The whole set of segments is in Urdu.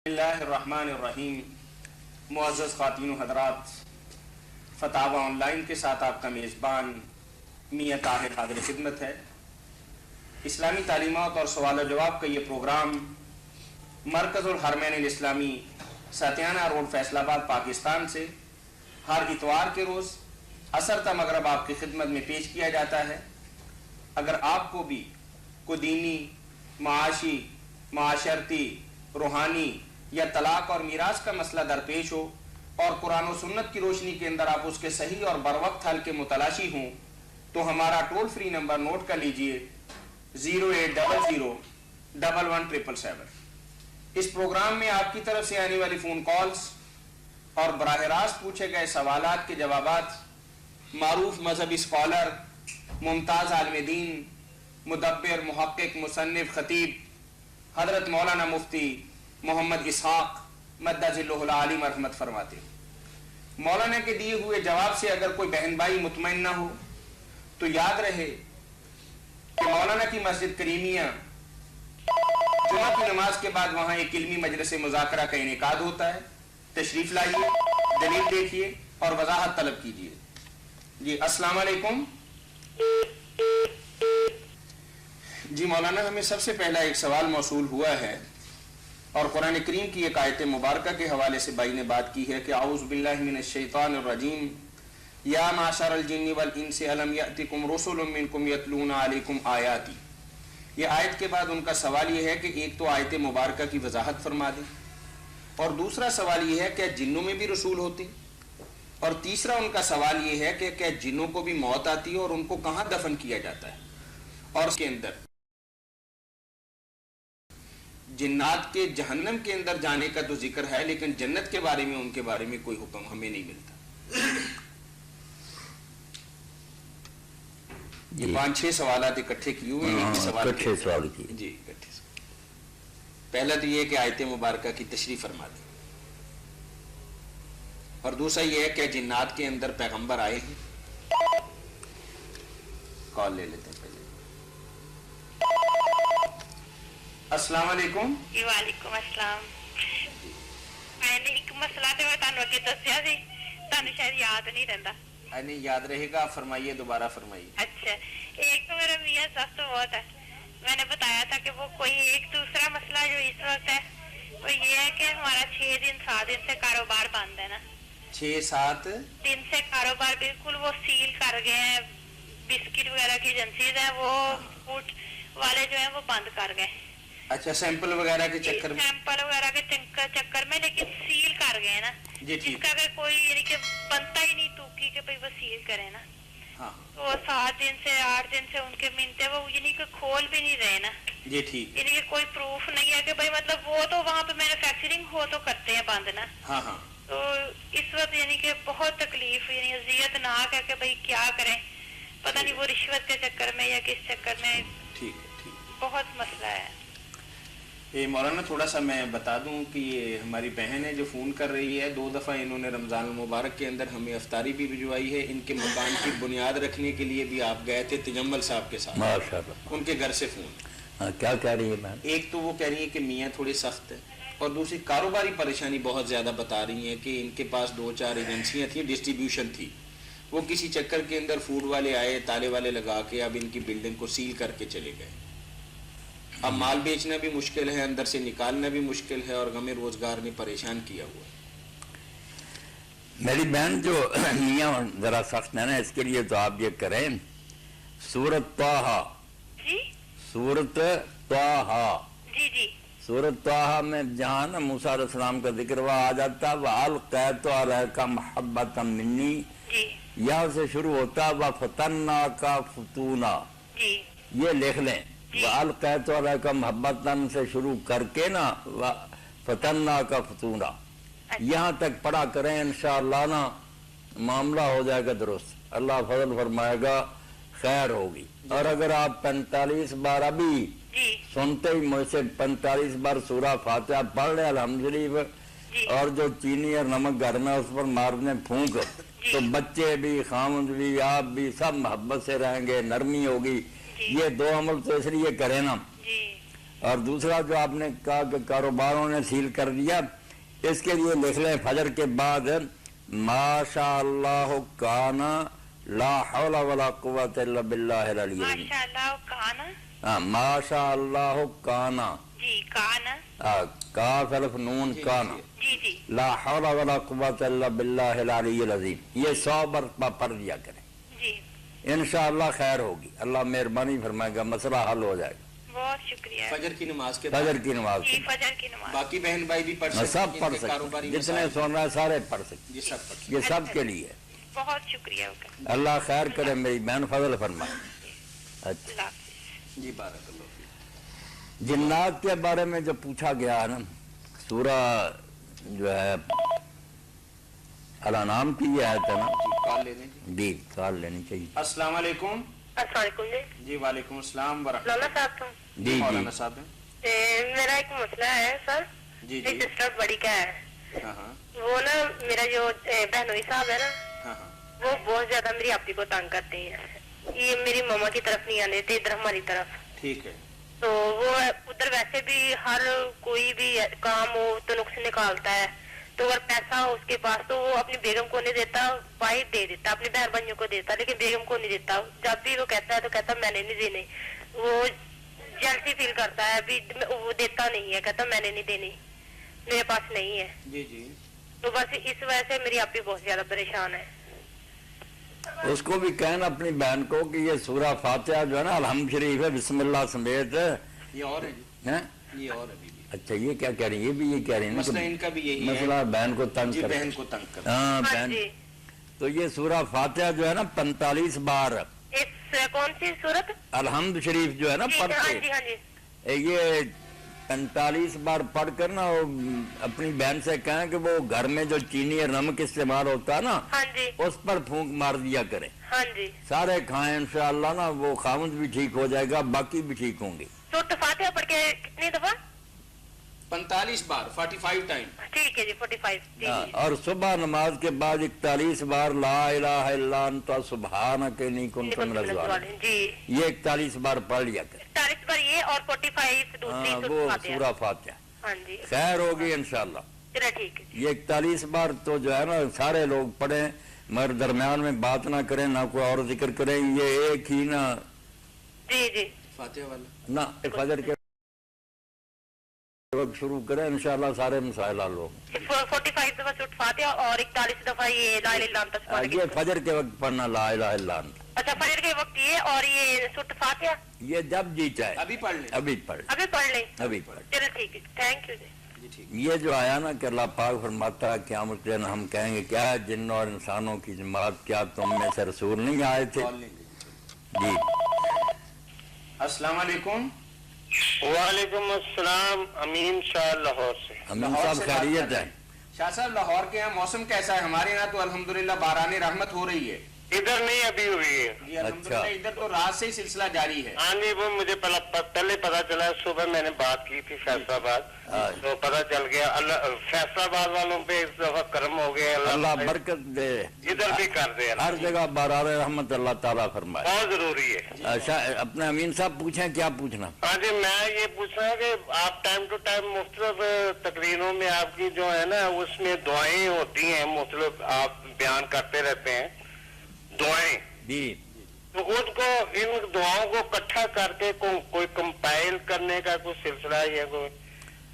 اللہ الرحمن الرحیم۔ معزز خواتین و حضرات، فتاوی آن لائن کے ساتھ آپ کا میزبان میاں طاہر حاضر خدمت ہے۔ اسلامی تعلیمات اور سوال و جواب کا یہ پروگرام مرکز الحرمین الاسلامی ساتیانہ روڈ فیصل آباد پاکستان سے ہر اتوار کے روز عصر تا مغرب آپ کی خدمت میں پیش کیا جاتا ہے۔ اگر آپ کو بھی کوئی دینی، معاشی، معاشرتی، روحانی یا طلاق اور میراث کا مسئلہ درپیش ہو اور قرآن و سنت کی روشنی کے اندر آپ اس کے صحیح اور بروقت حل کے متلاشی ہوں تو ہمارا ٹول فری نمبر نوٹ کر لیجئے 08001177777۔ اس پروگرام میں آپ کی طرف سے آنے والی فون کالز اور براہ راست پوچھے گئے سوالات کے جوابات معروف مذہبی اسکالر، ممتاز عالم دین، مدبر، محقق، مصنف، خطیب حضرت مولانا مفتی محمد اسحاق مدہ ذلہ العالی مرحمت فرماتے ہیں۔ مولانا کے دیے ہوئے جواب سے اگر کوئی بہن بھائی مطمئن نہ ہو تو یاد رہے کہ مولانا کی مسجد کریمیہ جمعہ کی نماز کے بعد وہاں ایک علمی مجلس مذاکرہ کا انعقاد ہوتا ہے۔ تشریف لائیے، دلیل دیکھیے اور وضاحت طلب کیجیے۔ جی السلام علیکم۔ جی مولانا، ہمیں سب سے پہلا ایک سوال موصول ہوا ہے اور قرآن کریم کی ایک آیت مبارکہ کے حوالے سے بھائی نے بات کی ہے کہ اعوذ باللہ من الشیطان الرجیم یا معشر الجن والانس الم یأتکم رسل منکم یتلون علیکم آیاتی۔ یہ آیت کے بعد ان کا سوال یہ ہے کہ ایک تو آیت مبارکہ کی وضاحت فرما دیں، اور دوسرا سوال یہ ہے کہ جنوں میں بھی رسول ہوتے، اور تیسرا ان کا سوال یہ ہے کہ کیا جنوں کو بھی موت آتی ہے اور ان کو کہاں دفن کیا جاتا ہے، اور اس کے اندر جنات کے جہنم کے اندر جانے کا تو ذکر ہے لیکن جنت کے بارے میں ان کے بارے میں کوئی حکم ہمیں نہیں ملتا۔ یہ 5-6 سوالات اکٹھے کیے ہوئے ہیں۔ جی پہلا تو یہ کہ آیت مبارکہ کی تشریح فرما دیں، اور دوسرا یہ ہے کہ جنات کے اندر پیغمبر آئے ہیں۔ کال لے لیتے ہیں پہلے۔ السلام علیکم۔ وعلیکم السلام۔ میں نے ایک مسئلہ تے تانوں اگے دسیا سی، تانوں شاید یاد نہیں رہندا۔ نہیں یاد رہے گا، فرمائیے، دوبارہ فرمائیے۔ اچھا، ایک تو میرا میاں سخت بہت ہے، میں نے بتایا تھا کہ وہ کوئی ایک دوسرا مسئلہ جو اس وقت ہے وہ یہ ہے کہ ہمارا 6 دن سے کاروبار بند ہے نا۔ 6-7 دن سے کاروبار بالکل وہ سیل کر گئے ہیں، بسکٹ وغیرہ کی ایجنسیز ہیں وہ فوڈ والے جو ہیں وہ بند کر گئے۔ اچھا، سیمپل وغیرہ کے چکر میں؟ سیمپل وغیرہ کے چکر میں، لیکن سیل کر گئے نا، جس کا کہ کوئی یعنی کہ بنتا ہی نہیں توکی کہ بھئی وہ سیل کرے نا۔ تو 7 دن سے 8 دن سے ان کے منتے وہ یعنی کہ کھول بھی نہیں رہے نا۔ جی ٹھیک، یعنی کہ کوئی پروف نہیں ہے کہ بھئی مطلب وہ تو وہاں پہ مینوفیکچرنگ ہو تو کرتے ہیں بند نا۔ تو اس وقت یعنی کہ بہت تکلیف، یعنی اذیت ناک ہے کہ بھئی کیا کریں، پتہ نہیں وہ رشوت کے چکر میں یا کس چکر میں، بہت مسئلہ ہے۔ مولانا تھوڑا سا میں بتا دوں کہ یہ ہماری بہن ہے جو فون کر رہی ہے، 2 دفعہ انہوں نے رمضان المبارک کے اندر ہمیں افطاری بھی بھجوائی ہے۔ ان کے مکان کی بنیاد رکھنے کے لیے بھی آپ گئے تھے تجمل صاحب کے ساتھ، ماشاءاللہ، ان کے گھر سے فون۔ کیا کہہ رہی ہے میم؟ ایک تو وہ کہہ رہی ہے کہ میاں تھوڑی سخت ہے، اور دوسری کاروباری پریشانی بہت زیادہ بتا رہی ہیں کہ ان کے پاس 2-4 ایجنسیاں تھیں، ڈسٹریبیوشن تھی، وہ کسی چکر کے اندر فوڈ والے آئے، تالے والے لگا کے اب ان کی بلڈنگ کو سیل کر کے چلے گئے۔ اب مال بیچنا بھی مشکل ہے، اندر سے نکالنا بھی مشکل ہے، اور غم روزگار نے پریشان کیا ہوا ہے۔ میری بہن جو میاں ذرا سخت ہے نا، اس کے لیے تو آپ یہ کریں سورۃ طٰہٰ، سورۃ طٰہٰ، سورۃ طٰہٰ میں جہاں نا موسیٰ علیہ السلام کا ذکر ہوا آ جاتا وَأَلْقَيْتُ عَلَيْكَ مَحَبَّةً مِّنِّي، یہاں سے شروع ہوتا وَفَتَنَّاكَ فُتُونًا، یہ لکھ لیں۔ وَأَلْقَيْتُ عَلَيْكَ مَحَبَّةً سے شروع کر کے نا فَتَنَّاكَ فُتُونًا یہاں تک پڑھا کریں، انشاءاللہ نا معاملہ ہو جائے گا درست، اللہ فضل فرمائے گا، خیر ہوگی۔ اور اگر آپ 45 بار ابھی سنتے ہی مجھ سے 45 بار سورہ فاتحہ پڑھ لیں الحمدللہ، اور جو چینی اور نمک گھر میں اس پر مارنے پھونک، تو بچے بھی، خامد بھی، آپ بھی سب محبت سے رہیں گے، نرمی ہوگی۔ یہ 2 عمل تو اس لیے کریں نا۔ اور دوسرا جو آپ نے کہا کہ کاروباروں نے سیل کر دیا، اس کے لیے لکھ لیں فجر کے بعد ما شاء اللہ کانا لا حول ولا قوت الا باللہ العلی العظیم. ماشاء اللہ کانا. ہاں ما شاء اللہ کانا. جی کانا. کاف الف نون کانا. جی جی. لا حول ولا قوت الا باللہ العلی العظیم. یہ 100 مرتبہ پڑھ دیا کریں. جی. انشاءاللہ خیر ہوگی، اللہ مہربانی فرمائے گا، مسئلہ حل ہو جائے گا. بہت شکریہ. فجر کی نماز کے فجر کی نماز جی فجر کی نماز. باقی بہن بھائی بھی پڑھ سکتے سب پڑھ سکتے ہیں، جتنے سن رہے ہیں سارے پڑھ سکتے جی سب پڑھ ہیں، یہ سب کے لیے. بہت شکریہ ہوگا. اللہ خیر کرے میری بہن، فضل فرمائے. اچھا اللہ حافظ. جی بارک اللہ فیک. جنات کے بارے میں جو پوچھا گیا ہے نا، سورہ جو ہے الانعام کی یہ آیت ہے نا. کال لے لیں جی کال لینی چاہیے. السلام علیکم. السلام علیکم. جی جی وعلیکم السلام ورحمۃ مولانا صاحب تو جی مولانا جی صاحب ہیں. میرا ایک مسئلہ ہے سر. جی میری جی. سسٹر بڑی کا ہے. ہاں ہاں وہ نا میرا جو بہنوئی صاحب ہے نا، ہاں ہاں. وہ بہت زیادہ میری آپی کو تنگ کرتے ہیں. یہ میری ماما کی طرف نہیں آنے دیتے، ادھر ہماری طرف. ٹھیک ہے. تو وہ ادھر ویسے بھی ہر کوئی بھی کام ہو تو نقص نکالتا ہے. تو اگر پیسہ ہو اس کے پاس تو وہ اپنی بیگم کو نہیں دیتا، باہر دے دیتا، اپنی بہن بھائیوں کو دیتا، لیکن بیگم کو نہیں دیتا. جب بھی وہ کہتا ہے تو کہتا میں نے نہیں دینے. وہ جلسی فیل کرتا ہے، ابھی وہ دیتا نہیں ہے، کہتا میں نے نہیں دینی، میرے پاس نہیں ہے. جی جی. تو بس اس وجہ سے میری آپی بہت زیادہ پریشان ہے. اس کو بھی کہنا اپنی بہن کو کہ یہ سورہ فاتحہ جو ہے نا الحمد شریف ہے بسم اللہ سمیت. یہ اور ہے جی. ہیں؟ یہ اور ہے بی بی. اچھا یہ کیا کہہ رہی ہیں؟ یہ بھی یہ کہہ رہی ہیں نا مسئلہ کہ ان کا بھی یہی ہے. مسئلہ بہن کو تنگ جی کر. بہن کو تنگ کر. ہاں ہاں بہن. جی. تو یہ سورہ فاتحہ جو ہے نا 45 بار اس کون سی صورت؟ الحمد شریف جو ہے نا ہاں پڑھتے، جی ہاں جی. یہ 45 بار پڑھ کر نا اپنی بہن سے کہیں کہ وہ گھر میں جو چینی اور نمک استعمال ہوتا ہے نا ہاں جی اس پر پھونک مار دیا کریں. ہاں جی. سارے کھائیں انشاءاللہ نا، وہ خاوند بھی ٹھیک ہو جائے گا، باقی بھی ٹھیک ہوں گے. سورۃ فاتحہ پڑھ کے کتنی دفعہ؟ 45 بار 45 ٹائم. ٹھیک ہے جی 45. جی ہاں، اور صبح نماز کے بعد 41 بار لا الہ الا انت سبحانک انی کنت من الظالمین. جی. یہ 41 بار پڑھ لیا کریں. 40 بار یہ اور 45 دوسری ہاں وہ سورۃ فاتحہ. سورہ فاتحہ ہاں جی. خیر ہوگی انشاءاللہ. چلو ٹھیک ہے. یہ 41 بار تو جو ہے نا سارے لوگ پڑھیں، مگر درمیان میں بات نہ کریں، نہ کوئی اور ذکر کریں. یہ ایک ہی نا جی جی. فاتحہ والا نہ فجر کے وقت شروع کریں، انشاءاللہ سارے مسائل حل ہوں. 45 دفعہ سورۃ فاتحہ اور 41 دفعہ یہ لا الہ الا انت سبحانک. یہ فجر کے وقت پڑھنا لا الہ الا انت. اچھا فجر کے وقت یہ اور یہ سورۃ فاتحہ یہ جب جی چاہے ابھی پڑھ لیں. ابھی پڑھ. ابھی پڑھ لیں. ابھی پڑھ. چلو ٹھیک ہے. تھینک یو جی. جی ٹھیک. یہ جو آیا نا کہ اللہ پاک فرماتا ہے قیامت کے دن ہم کہیں گے کیا جنوں اور انسانوں کی جماعت، کیا تم میں سے رسول نہیں آئے تھے؟ کال لیں گے. جی. السلام علیکم. وعلیکم السلام. امین شاہ لاہور سے. امین لاہور صاحب سے بات خیریت کر رہے ہے؟ ہیں. شاہ صاحب لاہور کے یہاں موسم کیسا ہے؟ ہمارے یہاں تو الحمدللہ باران رحمت ہو رہی ہے. ادھر نہیں ابھی ہوئی ہے. جی الحمدللہ ادھر تو رات سے ہی سلسلہ جاری ہے. ہاں جی وہ مجھے پہلے پتا چلا، صبح میں نے بات کی تھی فیصل آباد تو پتا چل گیا. فیصل آباد والوں پہ اس دفعہ کرم ہو گیا. اللہ برکت دے، ادھر بھی کر دے. ہر جگہ باران رحمت اللہ تعالیٰ فرمائے. بہت ضروری ہے. اپنے امین صاحب پوچھیں کیا پوچھنا. ہاں جی میں یہ پوچھ رہا ہوں کہ آپ ٹائم ٹو ٹائم مختلف تقریروں میں آپ کی جو ہے نا اس میں دعائیں ہوتی ہیں، مختلف آپ بیان کرتے رہتے ہیں دعائیں. جی تو ان کو ان دعاؤں کو اکٹھا کر کے کوئی کمپائل کرنے کا کوئی سلسلہ یا کوئی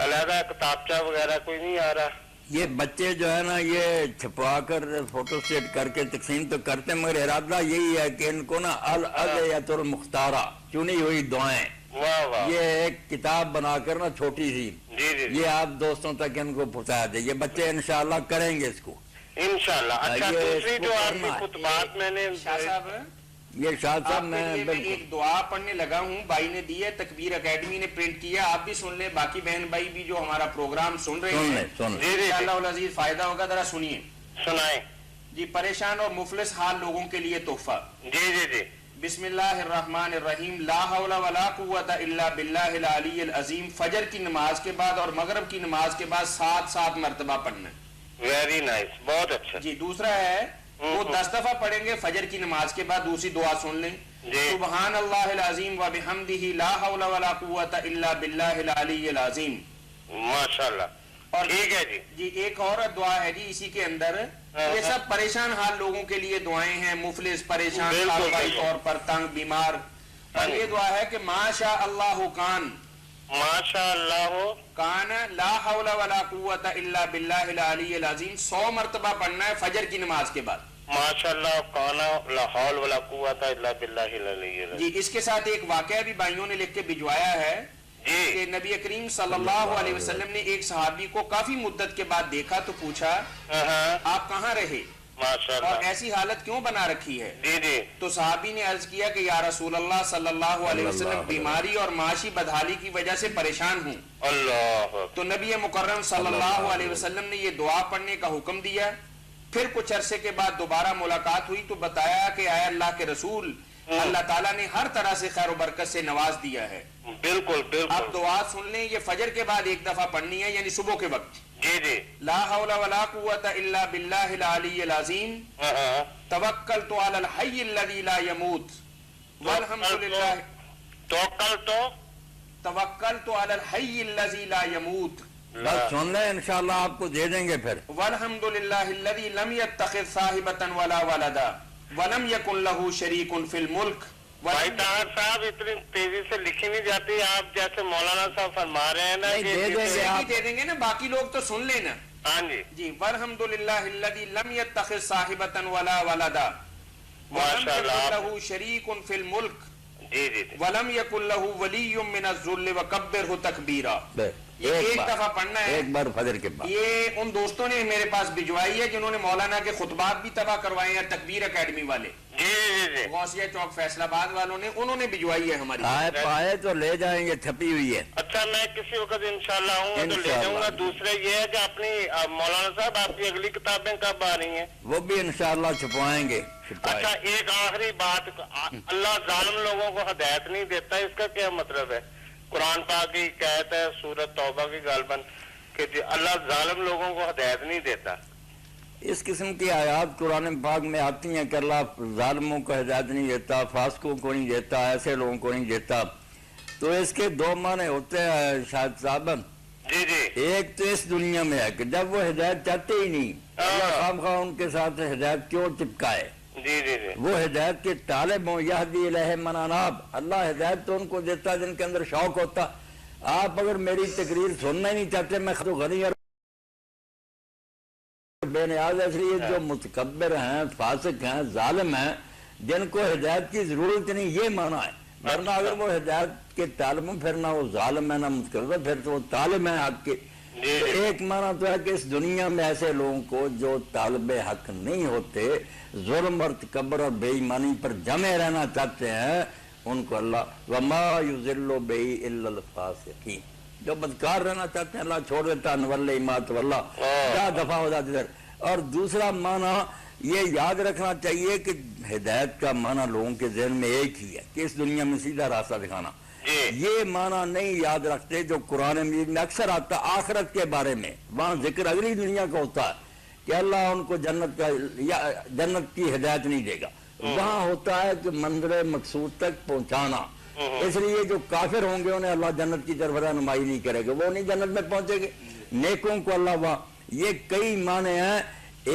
علیحدہ کتابچہ وغیرہ کوئی نہیں آ رہا؟ یہ بچے جو ہے نا یہ چھپوا کر فوٹو سٹیٹ کر کے تقسیم تو کرتے ہیں، مگر ارادہ یہی ہے کہ ان کو نا الادعیۃ المختارہ چنی ہوئی دعائیں، واہ واہ. یہ ایک کتاب بنا کر نا چھوٹی سی، جی جی یہ آپ دوستوں تک ان کو پہنچا دیں. یہ بچے انشاءاللہ کریں گے اس کو انشاءاللہ. اچھا یہ دوسری جو آپ کرنا کی ہے. خطبات میں نے شاہ صاحب یہ شاہ آپ صاحب کے میں لیے میں ایک دعا پڑھنے لگا ہوں، بھائی نے دی ہے، تکبیر اکیڈمی نے پرنٹ کیا، آپ بھی سن لیں، باقی بہن بھائی بھی جو ہمارا پروگرام سن رہے ہیں سن جی جی انشاءاللہ العزیز فائدہ ہوگا. ذرا سنیے. سنائیں. جی پریشان اور مفلس حال لوگوں کے لیے تحفہ. جی جی جی. بسم اللہ الرحمن الرحیم. لا حول ولا قوت الا باللہ العلی العظیم. فجر کی نماز کے بعد اور مغرب کی نماز کے بعد 7 مرتبہ پڑھنا. Very nice. بہت اچھا. جی دوسرا ہے وہ 10 دفعہ پڑھیں گے فجر کی نماز کے بعد. دوسری دعا سن لیں. سبحان اللہ العظیم و بحمدہ لا حول ولا قوت الا باللہ العلی العظیم. ماشاءاللہ. اور ٹھیک ہے جی ایک اور دعا ہے جی اسی کے اندر. یہ سب پریشان حال لوگوں کے لیے دعائیں ہیں, مفلس, پریشان, کاروباری طور پر تنگ, بیمار. اور یہ دعا ہے کہ ما شاء اللہ کان, ماشاء اللہ کان لا حول ولا قوت الا باللہ العلی العظیم 100 مرتبہ پڑھنا ہے فجر کی نماز کے بعد. ماشاء اللہ کانا لا حول ولا قوت الا باللہ العلی العظیم. جی اس کے ساتھ ایک واقعہ بھی بھائیوں نے لکھ کے بھجوایا ہے کہ نبی کریم صلی اللہ علیہ وسلم نے ایک صحابی کو کافی مدت کے بعد دیکھا تو پوچھا آپ کہاں رہے اور ایسی حالت کیوں بنا رکھی ہے؟ تو صحابی نے عرض کیا کہ یا رسول اللہ صلی اللہ علیہ وسلم بیماری اور معاشی بدحالی کی وجہ سے پریشان ہوں. تو نبی مکرم صلی اللہ علیہ وسلم نے یہ دعا پڑھنے کا حکم دیا. پھر کچھ عرصے کے بعد دوبارہ ملاقات ہوئی تو بتایا کہ اے اللہ کے رسول, اللہ تعالیٰ نے ہر طرح سے خیر و برکت سے نواز دیا ہے. بالکل بالکل. اب دعا سن لیں, یہ فجر کے بعد ایک دفعہ پڑھنی ہے یعنی صبح کے وقت. جی لا حول ولا قوت الا باللہ العلی العظیم توکلت علی الحی الذی لا یموت والحمدللہ. توکلت علی الحی الذی لا یموت. بس سن لیں انشاءاللہ آپ کو دے دیں گے پھر. والحمدللہ الذی لم یتخذ صاحبۃ ولا ولدا ولم یکن لہ شریک فی الملک. بھائی طاہر صاحب اتنی تیزی سے لکھی نہیں جاتی, آپ جیسے مولانا صاحب فرما رہے ہیں نا دے دیں گے نا, باقی لوگ تو سن لینا. ہاں جی والحمدللہ الذی لم یتخذ صاحبۃ ولا ولدا ولم یکن لہ شریک فی الملک ولم یکن لہ ولی من الذل وکبرہ تکبیرا. یہ ایک دفعہ پڑھنا ہے ایک بار فجر کے بعد. یہ ان دوستوں نے میرے پاس بھجوائی ہے جنہوں نے مولانا کے خطبات بھی تباہ کروائے ہیں, تکبیر اکیڈمی والے, غوثیہ چوک فیصل آباد والوں نے, انہوں نے بھجوائی ہے ہماری. پائے تو لے جائیں گے, چھپی ہوئی ہے. اچھا میں کسی وقت انشاءاللہ آؤں گا تو لے جاؤں گا. دوسرے یہ ہے کہ اپنی مولانا صاحب آپ کی اگلی کتابیں کب آ رہی ہیں؟ وہ بھی انشاءاللہ چھپوائیں گے. اچھا ایک آخری بات, اللہ ظالم لوگوں کو ہدایت نہیں دیتا, اس کا کیا مطلب ہے؟ قرآن پاک کی کہتا ہے سورۃ توبہ کی غالباً کہ اللہ ظالم لوگوں کو ہدایت نہیں دیتا. اس قسم کی آیات قرآن پاک میں آتی ہیں کہ اللہ ظالموں کو ہدایت نہیں دیتا, فاسقوں کو نہیں دیتا, ایسے لوگوں کو نہیں دیتا. تو اس کے دو معنی ہوتے ہیں شاہد صاحب. ایک تو اس دنیا میں ہے کہ جب وہ ہدایت چاہتے ہی نہیں, اللہ خام خواہ ان کے ساتھ ہدایت کیوں چپکائے. وہ ہدایت کے طالب ہوں, یہدی الیہ من اناب, اللہ ہدایت تو ان کو دیتا جن کے اندر شوق ہوتا. آپ اگر میری تقریر سننا ہی نہیں چاہتے, میں تو غنی اور بے نیاز, اس لیے جو متکبر ہیں, فاسق ہیں, ظالم ہیں, جن کو ہدایت کی ضرورت نہیں, یہ معنی ہے. ورنہ اگر وہ ہدایت کے طالب ہیں, پھر نہ وہ ظالم ہے نہ متکبر, پھر تو وہ طالب ہیں حق کے. تو ایک معنی تو ہے کہ اس دنیا میں ایسے لوگوں کو جو طالب حق نہیں ہوتے, ظلم اور تکبر اور بے ایمانی پر جمے رہنا چاہتے ہیں, ان کو اللہ وما یذل بہ الا الفاسقین, جو بدکار رہنا چاہتے ہیں اللہ چھوڑ دیتا, نول مات واللہ, جا دفع ہو جاتے. اور دوسرا معنی یہ یاد رکھنا چاہیے کہ ہدایت کا معنی لوگوں کے ذہن میں ایک ہی ہے کہ اس دنیا میں سیدھا راستہ دکھانا. یہ معنی نہیں یاد رکھتے جو قرآن مجید میں اکثر آتا آخرت کے بارے میں, وہاں ذکر اگلی دنیا کا ہوتا ہے کہ اللہ ان کو جنت کی ہدایت نہیں دے گا. وہاں ہوتا ہے کہ منزل مقصود تک پہنچانا. اس لیے جو کافر ہوں گے انہیں اللہ جنت کی طرف رہنمائی نہیں کرے گا, وہ نہیں جنت میں پہنچے گے. نیکوں کو اللہ وہاں, یہ کئی معنی ہیں.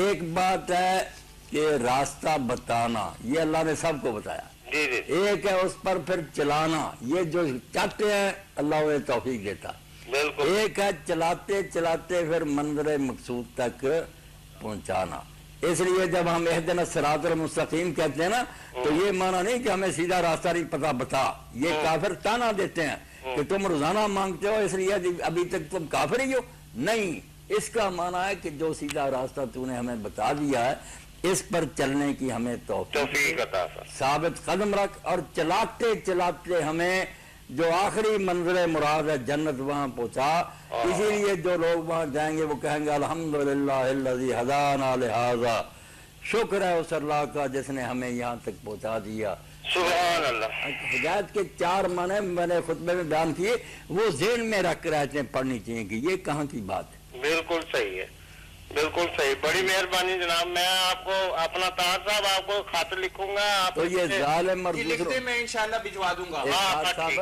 ایک بات ہے کہ راستہ بتانا, یہ اللہ نے سب کو بتایا. ایک ہے اس پر پھر چلانا, یہ جو چاہتے ہیں اللہ انہیں توفیق دیتا. ایک ہے چلاتے چلاتے پھر منظر مقصود تک پہنچانا. اس لیے جب ہم اہدنا الصراط المستقیم کہتے ہیں نا, تو یہ معنی نہیں کہ ہمیں سیدھا راستہ نہیں پتا بتا. یہ کافر تانا دیتے ہیں کہ تم روزانہ مانگتے ہو اس لیے ابھی تک تم کافر ہی ہو. نہیں, اس کا معنی ہے کہ جو سیدھا راستہ تو نے ہمیں بتا دیا ہے اس پر چلنے کی ہمیں توفیق عطا فرما, ثابت قدم رکھ, اور چلاتے چلاتے ہمیں جو آخری منزل مراد ہے جنت وہاں پہنچا. اسی لیے جو لوگ وہاں جائیں گے وہ کہیں گے الحمدللہ الذی ہدانا لہذا, شکر ہے اس اللہ کا جس نے ہمیں یہاں تک پہنچا دیا. سبحان اللہ. ہدایت کے 4 معنی میں نے خطبے میں بیان کیے, وہ ذہن میں رکھ کر آیتیں پڑھنی چاہیے کہ یہ کہاں کی بات ہے. بالکل صحیح ہے. بالکل صحیح, بڑی مہربانی جناب. میں آپ کو اپنا طاہر صاحب آپ کو خط لکھوں گا, آپ تو یہ ظالم اور لکھتے میں انشاءاللہ بھجوا دوں گا. صاحب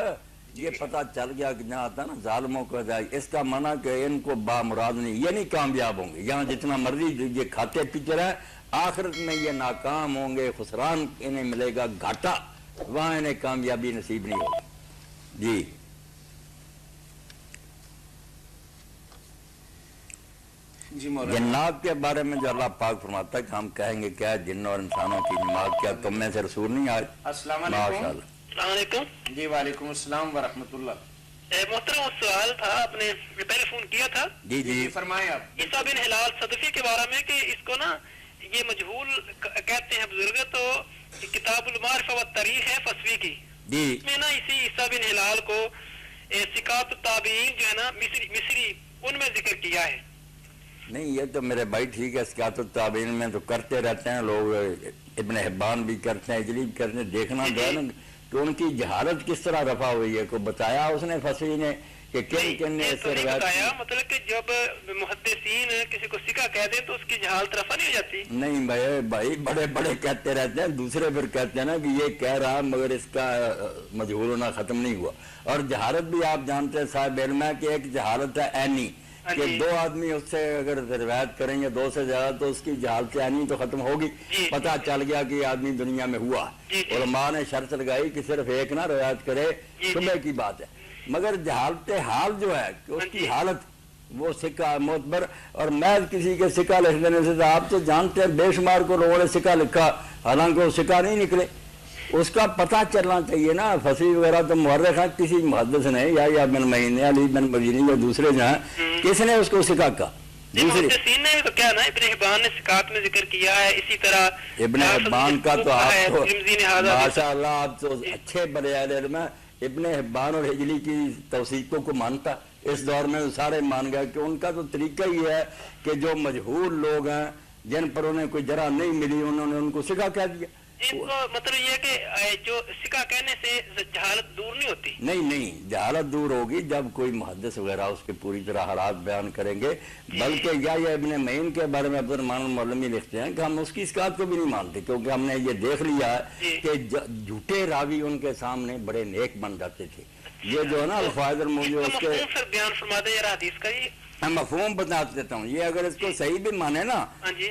یہ پتا چل گیا کہ جہاں آتا نا ظالموں کو اس کا منع کہ ان کو بامراد نہیں, یہ نہیں کامیاب ہوں گے. یہاں جتنا مرضی یہ کھاتے پیچر ہے, آخرت میں یہ ناکام ہوں گے, خسران انہیں ملے گا, گھاٹا, وہاں انہیں کامیابی نصیب نہیں ہوگی. جی جنات کے بارے میں جو اللہ پاک فرماتا ہے کہ ہم کہیں گے کیا جنوں اور انسانوں کی جماعت, کیا تم میں سے رسول نہیں آئے؟ السلام علیکم. السلام علیکم. جی وعلیکم السلام ورحمۃ اللہ. محترم سوال تھا, آپ نے پہلے فون کیا تھا. جی جی فرمائیں آپ. عیسیٰ بن ہلال صدفی کے بارے میں کہ اس کو نا یہ مجہول کہتے ہیں بزرگ, تو کتاب المعرفہ والتاریخ ہے فسوی کی, جی میں نا اسی عیسیٰ بن ہلال کو ثقات التابعین جو ہے نا مصری ان میں ذکر کیا ہے. نہیں یہ تو میرے بھائی ٹھیک ہے, ثقات التابعین میں تو کرتے رہتے ہیں لوگ, ابن حبان بھی کرتے ہیں, اجلی بھی کرتے ہیں. دیکھنا جو ہے نا کہ ان کی جہالت کس طرح رفع ہوئی ہے, کو بتایا اس نے فصیح نے کہ کن کن نے اس سے روایت کی. مطلب کہ جب محدثین کسی کو ثقہ کہہ دیں تو اس کی جہالت رفع نہیں ہو جاتی. نہیں بھائی بڑے بڑے کہتے رہتے ہیں, دوسرے پھر کہتے ہیں نا کہ یہ کہہ رہا مگر اس کا مجہول ہونا ختم نہیں ہوا. اور جہالت بھی آپ جانتے ہیں صاحب علم ہے کہ ایک جہالت ہے عینی, کہ دو آدمی اس سے اگر روایت کریں گے 2 سے زیادہ تو اس کی جہالت عینی تو ختم ہوگی. پتہ چل گیا کہ یہ آدمی دنیا میں ہوا. علماء نے شرط لگائی کہ صرف ایک نہ روایت کرے, صبح کی بات ہے. مگر جہالت حال جو ہے کہ اس کی حالت وہ سکہ معتبر, اور میں کسی کے سکہ لکھ دینے سے آپ تو جانتے ہیں بے شمار کو لوگوں نے سکہ لکھا, حالانکہ وہ سکہ نہیں نکلے. اس کا پتہ چلنا چاہیے نا. فصیح وغیرہ تو مورخ ہیں, کسی محدث نے یا بن معین علی بن مدینی یا دوسرے جو ہیں, کس نے اس کو سکہ کہا؟ محدثین نے تو کیا نا ابن حبان نے ثقات میں ذکر کیا ہے. اسی طرح ابن حبان کا تو آپ کو ماشاء اللہ آپ تو اچھے بڑے علم ہیں. ابن حبان اور ہجلی کی توثیقوں کو مانتا اس دور میں سارے مان گئے کہ ان کا تو طریقہ ہی ہے کہ جو مجہول لوگ ہیں جن پر انہیں کوئی جرح نہیں ملی انہوں نے ان کو سکہ کہہ دیا. مطلب یہ کہ جو سکہ کہنے سے جہالت دور نہیں ہوتی. نہیں جہالت دور ہوگی جب کوئی محدث وغیرہ اس کے پوری طرح حالات بیان کریں گے. بلکہ یا ابن معین کے بارے میں عبدالرحمن المعلمی لکھتے ہیں کہ ہم اس کی اسقاط کو بھی نہیں مانتے, کیونکہ ہم نے یہ دیکھ لیا ہے کہ جھوٹے راوی ان کے سامنے بڑے نیک بن جاتے تھے. یہ جو ہے نا الفاظ الموجود اس کے بیان فرما دیں ذرا حدیث کا. میں مفہوم بتا دیتا ہوں. یہ اگر اس کو صحیح بھی مانے نا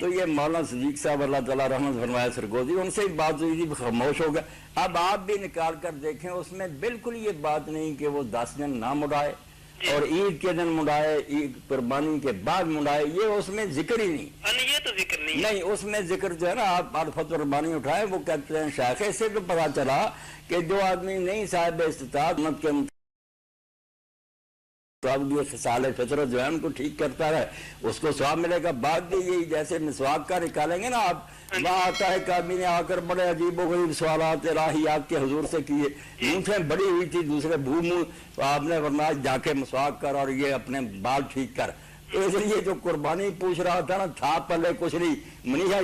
تو یہ مولانا صدیق صاحب اللہ تعالیٰ رحمت فرمائے سرگوزی, ان سے بات ہوئی تھی, خاموش ہو گیا. اب آپ بھی نکال کر دیکھیں, اس میں بالکل یہ بات نہیں کہ وہ 10 دن نہ مڑائے اور عید کے دن مڑائے, عید قربانی کے بعد مڑائے, یہ اس میں ذکر ہی نہیں. یہ تو ذکر نہیں اس میں ذکر جو ہے نا آپ فتح الربانی اٹھائے, وہ کہتے ہیں شاخے سے تو پتا چلا کہ جو آدمی نہیں صاحب استطاعت مت کے تو اب یہ خصال فطرت جو ہے ان کو ٹھیک کرتا رہے, اس کو ثواب ملے گا. بعد بھی یہی جیسے مسواک کا نکالیں گے نا آپ, وہاں آتا ہے کہ آدمی نے آ کر بڑے عجیب و غریب سوالات الہیات کے حضور سے کیے, اونٹیں بڑی ہوئی تھی, دوسرے منہ تو آپ نے فرمایا جا کے مسواک کر اور یہ اپنے بال ٹھیک کر. تو اس لیے جو قربانی پوچھ رہا تھا نا تھا پہلے کچھ نہیں منیحا,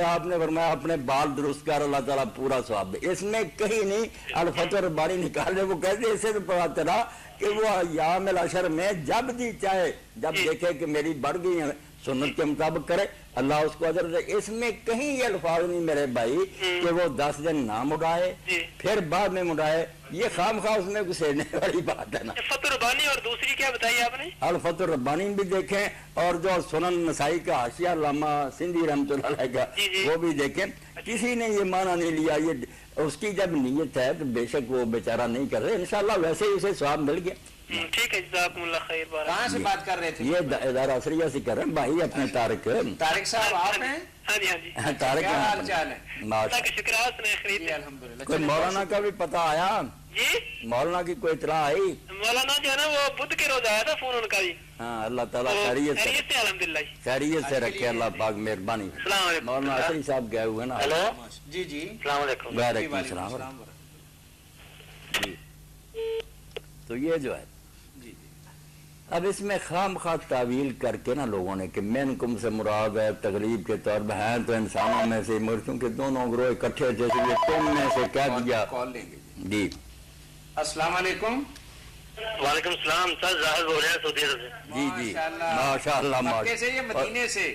آپ نے فرمایا اپنے بال درست کر, اللہ تعالیٰ پورا ثواب دے. اس میں کہیں نہیں الفتح الربانی نکالے. وہ کہتے اسے تو پتا چلا کہ وہ ایام العشر میں جب جی چاہے, جب دیکھے کہ میری بڑھ گئی ہیں سنت کے مطابق کرے, اللہ اس کو اجر دے. اس میں کہیں یہ الفاظ نہیں میرے بھائی کہ وہ 10 دن نہ مڑائے پھر بعد میں مڑائے. یہ خام خواہ اس میں گھسیڑنے والی بات ہے نا. فتح الربانی اور دوسری کیا بتائی آپ نے؟ الفتح الربانی بھی دیکھیں, اور جو سنن نسائی کا حاشیہ علامہ سندھی رحمۃ اللہ علیہ کا وہ بھی دیکھیں. کسی نے یہ معنی نہیں لیا, یہ اس کی جب نیت ہے تو بے شک وہ بیچارہ نہیں کر رہے, انشاءاللہ ویسے ہی اسے ثواب مل گیا. ٹھیک ہے, جزاکم اللہ خیر. کہاں سے بات کر رہے تھے؟ یہ ادارہ اثریہ سے کر رہے ہیں بھائی اپنے طارق صاحب آپ ہیں؟ ہاں جی طارق, کیا حال چال ہے؟ اللہ کا شکر ہے. الحمدللہ. کوئی مولانا کا بھی پتہ آیا؟ جی مولانا کی کوئی اطلاع آئی؟ مولانا جو ہے نا وہ بدھ کے روز آیا تھا فون ان کا بھی. ہاں اللہ تعالیٰ خیریت سے الحمدللہ خیریت سے رکھے, اللہ پاک مہربانی. السلام علیکم. مولانا اثری صاحب گئے ہوئے نا. ہیلو جی السلام علیکم. وعلیکم السلام. تو یہ جو ہے اب اس میں خام خواہ تعویل کر کے نا لوگوں نے کہ منکم سے مراد ہے تغلیب کے طور پہ ہیں تو انسانوں میں سے مرچوں کے دونوں گروہ اکٹھے جیسے یہ تم میں سے کہہ دیا. کال لیں گے جی السلام علیکم. وعلیکم السلام سر، ظاہر بول رہے ہیں سعودی عرب سے. جی جی ماشاء اللہ. مکے سے یا مدینے سے؟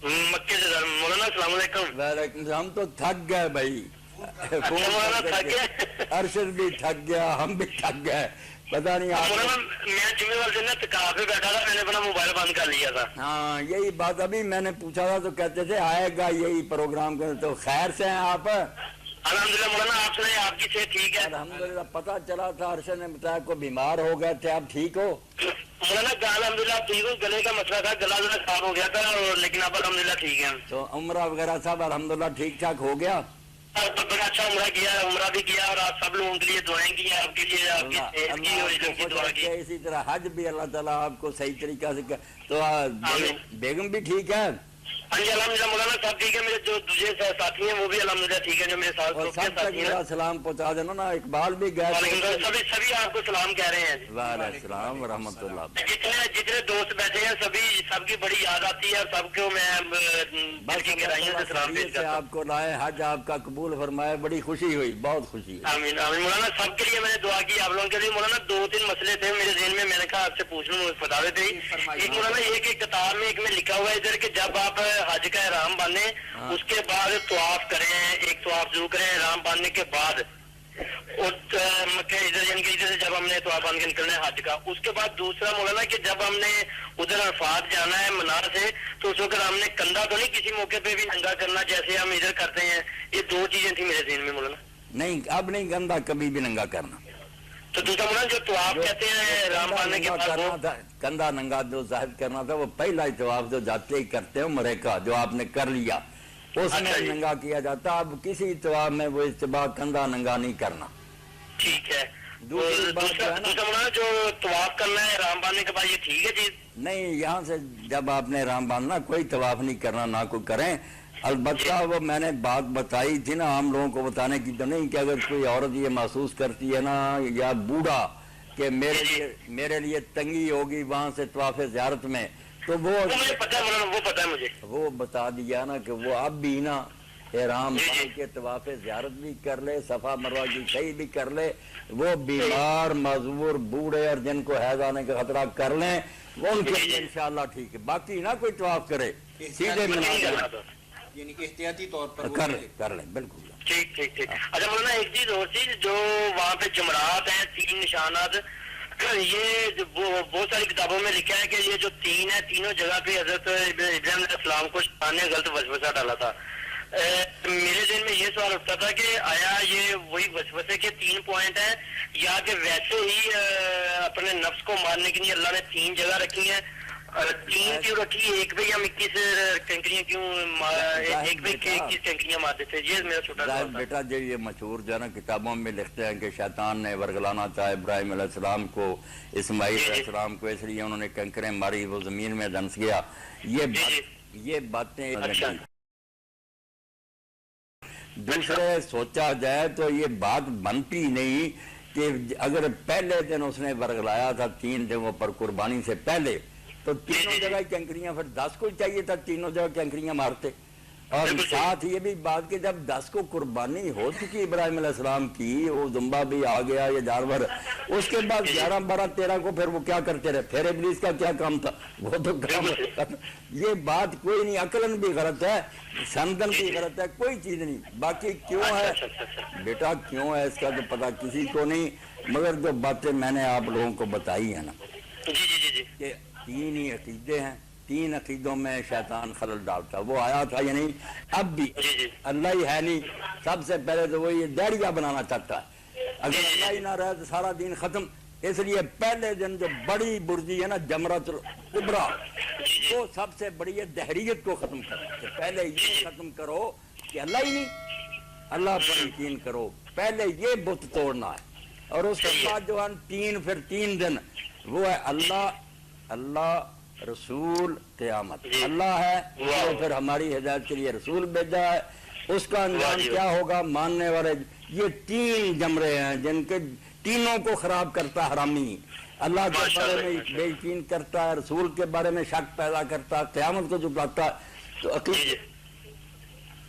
مکے سے سر. مولانا السلام علیکم. وعلیکم السلام. ہم تو تھک گئے بھائی. مولانا تھک گئے. ارشد بھی تھک گیا, ہم بھی تھک گئے. پتا نہیں مولانا میں جمعے والے دن تکا پہ بیٹھا تھا, میں نے اپنا موبائل بند کر لیا تھا. ہاں یہی بات ابھی میں نے پوچھا تھا تو کہتے تھے آئے گا یہی پروگرام کر. تو خیر سے ہیں آپ؟ الحمدللہ مولانا, آپ سے آپ کی صحت ٹھیک ہے؟ الحمدللہ. پتا چلا تھا ارشد نے بتایا کو بیمار ہو گئے تھے, آپ ٹھیک ہو؟ مولانا الحمدللہ ٹھیک ہوں. گلے کا مسئلہ تھا, گلا ذرا خراب ہو گیا تھا, لیکن اب الحمدللہ ٹھیک ہے. تو عمرہ وغیرہ صاحب الحمدللہ ٹھیک ٹھاک ہو گیا؟ بڑا اچھا عمرہ کیا, عمرہ بھی کیا, اور آپ سب لوگوں کے لیے دعائیں کی ہیں, آپ کے لیے, آپ کی صحت کی اور عزت کی دعا کی. اسی طرح حج بھی اللہ تعالیٰ آپ کو صحیح طریقہ سے. تو بیگم بھی ٹھیک ہے؟ ہاں جی الحمدللہ مولانا سب ٹھیک ہے. میرے جو دوسرے ساتھی ہیں وہ بھی الحمدللہ ٹھیک ہے, جو میرے ساتھ اور سب تک میرا سلام پہنچا دینا نا. اقبال بھی گئے, سبھی آپ کو سلام کہہ رہے ہیں. وعلیکم السلام ورحمۃ اللہ. جتنے دوست بیٹھے ہیں سب کی بڑی یاد آتی ہے, اور سب کو میں دل کی گہرائیوں سے سلام پیش کرتا ہوں. آپ کو لائے, حج آپ کا قبول فرمائے, بڑی خوشی ہوئی, بہت خوشی ہوئی. آمین آمین. مولانا سب کے لیے میں نے دعا کی, آپ لوگوں کے لیے. مولانا 2-3 مسئلے تھے میرے ذہن میں, میں نے کہا آپ سے پوچھ لوں, بتا دیتے ہی. ایک مولانا یہ کہ کتاب میں ایک میں لکھا ہوا ہے ادھر کہ جب آپ حج کا احرام باندھیں اس کے بعد طواف کریں, ایک طواف ضرور کریں احرام باندھنے کے بعد. مکہ ادھر یعنی کہ ادھر سے جب ہم نے طواف باندھ کے نکلنا ہے حج کا, اس کے بعد دوسرا مولانا کہ جب ہم نے ادھر عرفات جانا ہے منار سے, تو اس وقت ہم نے کندھا تو نہیں کسی موقع پہ بھی ننگا کرنا جیسے ہم ادھر کرتے ہیں. یہ 2 چیزیں تھیں میرے ذہن میں مولانا. نہیں اب نہیں گندا کبھی بھی ننگا کرنا. تو دوسرا مولانا جو طواف کہتے ہیں رام باندھنے کے بعد کندھا ننگا جو ظاہر کرنا تھا, وہ پہلا ہی طواف جو جاتے ہی کرتے ہیں عمرے کا, جو آپ نے کر لیا اس میں ننگا کیا جاتا. اب کسی طواف میں وہ اتباع کندھا ننگا نہیں کرنا. ٹھیک ہے. دوسرا مولانا جو طواف کرنا ہے رام باندھنے کے بعد, یہ ٹھیک ہے جی؟ نہیں, یہاں سے جب آپ نے رام باندھنا کوئی طواف نہیں کرنا, نہ کوئی کریں. البتہ وہ میں نے بات بتائی تھی نا عام لوگوں کو بتانے کی تو نہیں, کہ اگر کوئی عورت یہ محسوس کرتی ہے نا یا بوڑھا کہ میرے لیے تنگی ہوگی وہاں سے طواف زیارت میں, تو وہ پتہ ہے مجھے, وہ بتا دیا نا کہ وہ اب بھی نا احرام باندھ کے طواف زیارت بھی کر لے, صفا مروہ کی صحیح بھی کر لے. وہ بیمار معذور بوڑھے اور جن کو حیض آنے کا خطرہ کر لیں, وہ ان کے لیے انشاءاللہ ٹھیک ہے. باقی نہ کوئی طواف کرے, سیدھے یعنی احتیاطی طور پر کر لیں. بالکل ٹھیک ٹھیک ٹھیک. اچھا مولانا ایک چیز اور چیز, جو وہاں پہ جمرات ہیں 3 نشانات, یہ بہت ساری کتابوں میں لکھا ہے کہ یہ جو 3 ہے, تینوں جگہ پہ حضرت ابراہیم علیہ السلام کو شیطان نے غلط وسوسہ ڈالا تھا. میرے ذہن میں یہ سوال اٹھتا تھا کہ آیا یہ وہی وسوسے کے 3 پوائنٹ ہیں, یا کہ ویسے ہی اپنے نفس کو مارنے کے لیے اللہ نے 3 جگہ رکھی ہیں, 3 کیوں رکھی, ایک پہ ہم 21 کنکریاں کیوں, ایک پہ 21 کنکریاں مارتے تھے. یہ میرا چھوٹا سوال تھا بیٹا. جو یہ مشہور جو ہے نا کتابوں میں لکھتے ہیں کہ شیطان نے ورگلانا چاہے ابراہیم علیہ السلام کو, اسماعیل علیہ السلام کو, اس لیے انہوں نے کنکریں ماری, وہ زمین میں دھنس گیا. یہ باتیں دوسرے سوچا جائے تو یہ بات بنتی نہیں کہ اگر پہلے دن اس نے ورگلایا تھا 3 جگہوں پر قربانی سے پہلے, تو تینوں جگہ کنکریاں, پھر 10 کو چاہیے تھا تینوں جگہ کنکریاں مارتے. اور ساتھ یہ بھی بات کہ جب 10 کو قربانی ہو چکی ابراہیم علیہ السلام کی, وہ زمبا بھی آ گیا, یہ جانور, اس کے بعد 11 12 13 کو پھر وہ کیا کرتے رہے, پھر ابلیس کا کیا کام تھا, وہ تو یہ بات کوئی نہیں, عقلاً بھی غلط ہے, سندن بھی غلط ہے, کوئی چیز نہیں. باقی کیوں ہے بیٹا, کیوں ہے اس کا تو پتہ کسی کو نہیں, مگر جو باتیں میں نے آپ لوگوں کو بتائی ہیں نا کہ 3 ہی عقیدے ہیں, 3 عقیدوں میں شیطان خلل ڈالتا. وہ آیا تھا یا نہیں, اب بھی اللہ ہی ہے نہیں. سب سے پہلے تو وہ یہ دہریہ بنانا چاہتا ہے, اگر اللہ ہی نہ رہے تو سارا دین ختم. اس لیے پہلے دن جو بڑی برجی ہے نا جمرۃ الکبریٰ, وہ سب سے بڑی ہے دہریت کو ختم کرو. پہلے یہ ختم کرو کہ اللہ ہی نہیں, اللہ پر یقین کرو, پہلے یہ بت توڑنا ہے. اور اس کے بعد جو ہے 3 پھر 3 دن وہ ہے اللہ رسول قیامت. اللہ ہے تو پھر ہماری ہدایت کے لیے رسول بھیجا ہے, اس کا انجام کیا ہوگا ماننے والے. یہ 3 جمرے ہیں جن کے تینوں کو خراب کرتا حرامی. اللہ کے بارے میں بے یقین کرتا ہے, رسول کے بارے میں شک پیدا کرتا ہے, قیامت کو جھٹلاتا ہے. تو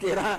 13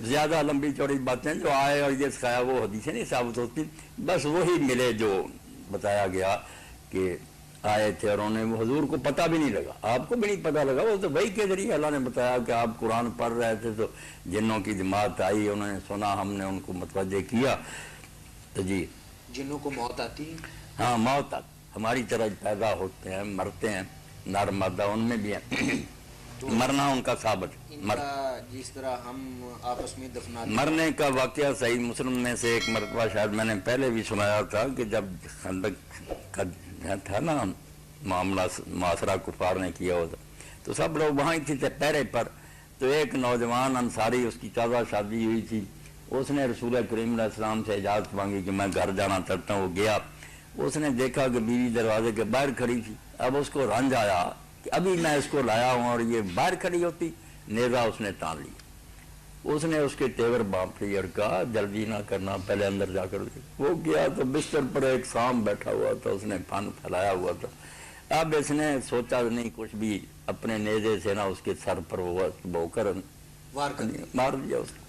زیادہ لمبی چوڑی باتیں جو آئے اور یہ سکھایا وہ حدیثیں نہیں ثابت ہوتی، بس وہی ملے جو بتایا گیا کہ آئے تھے اور انہیں وہ حضور کو پتہ بھی نہیں لگا، آپ کو بھی نہیں پتہ لگا، وہ تو وحی کے ذریعے اللہ نے بتایا کہ آپ قرآن پڑھ رہے تھے تو جنوں کی جماعت آئی، انہوں نے سنا، ہم نے ان کو متوجہ کیا. تو جی جنوں کو موت آتی ہے؟ ہاں، موت تک ہماری طرح پیدا ہوتے ہیں، مرتے ہیں، نر مادہ ان میں بھی ہیں، مرنا ان کا ثابت. جس طرح ہم آپس میں دفناتے مرنے کا واقعہ صحیح مسلم میں سے ایک مرتبہ شاید میں نے پہلے بھی سنایا تھا کہ جب خندق کا تھا نا معاملہ، معاشرہ کفار نے کیا ہوتا تو سب لوگ وہاں ہی تھے پہرے پر. تو ایک نوجوان انصاری، اس کی تازہ شادی ہوئی تھی، اس نے رسول کریم علیہ السلام سے اجازت مانگی کہ میں گھر جانا چاہتا ہوں. وہ گیا، اس نے دیکھا کہ بیوی دروازے کے باہر کھڑی تھی. اب اس کو رنج آیا کہ ابھی میں اس کو لایا ہوں اور یہ باہر کھڑی ہوتی. نیزہ اس نے تان لی، اس نے اس کے تیور بانپ لی اور کہا جلدی نہ کرنا، پہلے اندر جا کر دے. وہ گیا تو بستر پر ایک سانپ بیٹھا ہوا تھا، اس نے پھن پھیلایا ہوا تھا. اب اس نے سوچا نہیں کچھ بھی، اپنے نیزے سے نا اس کے سر پر بو کر مار دیا اس نے.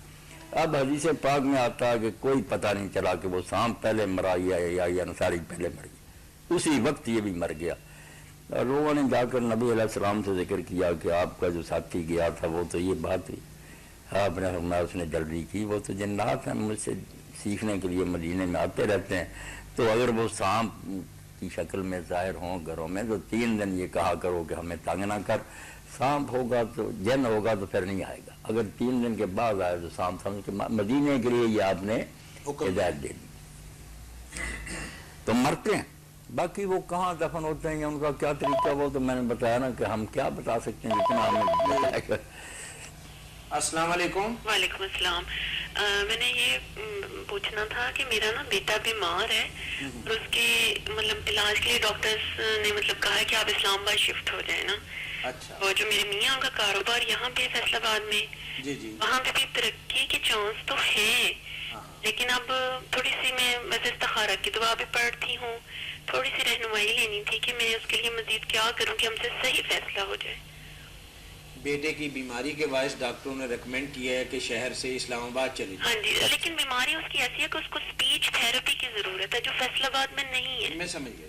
اب حدیث پاک میں آتا ہے کہ کوئی پتہ نہیں چلا کہ وہ سانپ پہلے مرا یا انصاری پہلے مر گیا، اسی وقت یہ بھی مر گیا. اور لوگوں نے جا کر نبی علیہ السلام سے ذکر کیا کہ آپ کا جو ساتھی گیا تھا وہ تو یہ بات ہوئی. آپ نے فرمایا اس نے جلدی کی، وہ تو جنات ہیں، مجھ سے سیکھنے کے لیے مدینے میں آتے رہتے ہیں. تو اگر وہ سانپ کی شکل میں ظاہر ہوں گھروں میں تو 3 دن یہ کہا کرو کہ ہمیں تنگ نہ کر. سانپ ہوگا تو جن ہوگا تو پھر نہیں آئے گا. اگر 3 دن کے بعد آئے تو سانپ سمجھ کے مدینے کے لیے یہ آپ نے ہدایت دے دی. تو مرتے ہیں، باقی وہ کہاں دفن ہوتے ہیں یا ان کا کیا طریقہ، وہ تو میں نے بتایا نا کہ ہم کیا بتا سکتے ہیں جتنا ہمیں. السلام علیکم. وعلیکم السلام. میں نے یہ پوچھنا تھا کہ میرا نا بیٹا بیمار ہے اور اس کے مطلب علاج کے لیے ڈاکٹرز نے مطلب کہا ہے کہ آپ اسلام آباد شفٹ ہو جائیں نا. اچھا. اور جو میرے میاں ان کا کاروبار یہاں پہ فیصل آباد میں، وہاں پہ بھی ترقی کے چانس تو ہیں، لیکن اب تھوڑی سی میں ویسے استخارہ کی دعا بھی پڑھتی ہوں، تھوڑی سی رہنمائی لینی تھی کہ میں اس کے لیے مزید کیا کروں کہ ہم سے صحیح فیصلہ ہو جائے. بیٹے کی بیماری کے باعث ڈاکٹروں نے ریکمینڈ کیا ہے کہ شہر سے اسلام آباد چلے جائیں. ہاں جی، لیکن بیماری اس کی ایسی ہے کہ اس کو اسپیچ تھراپی کی ضرورت ہے جو فیصل آباد میں نہیں ہے. میں سمجھ گیا.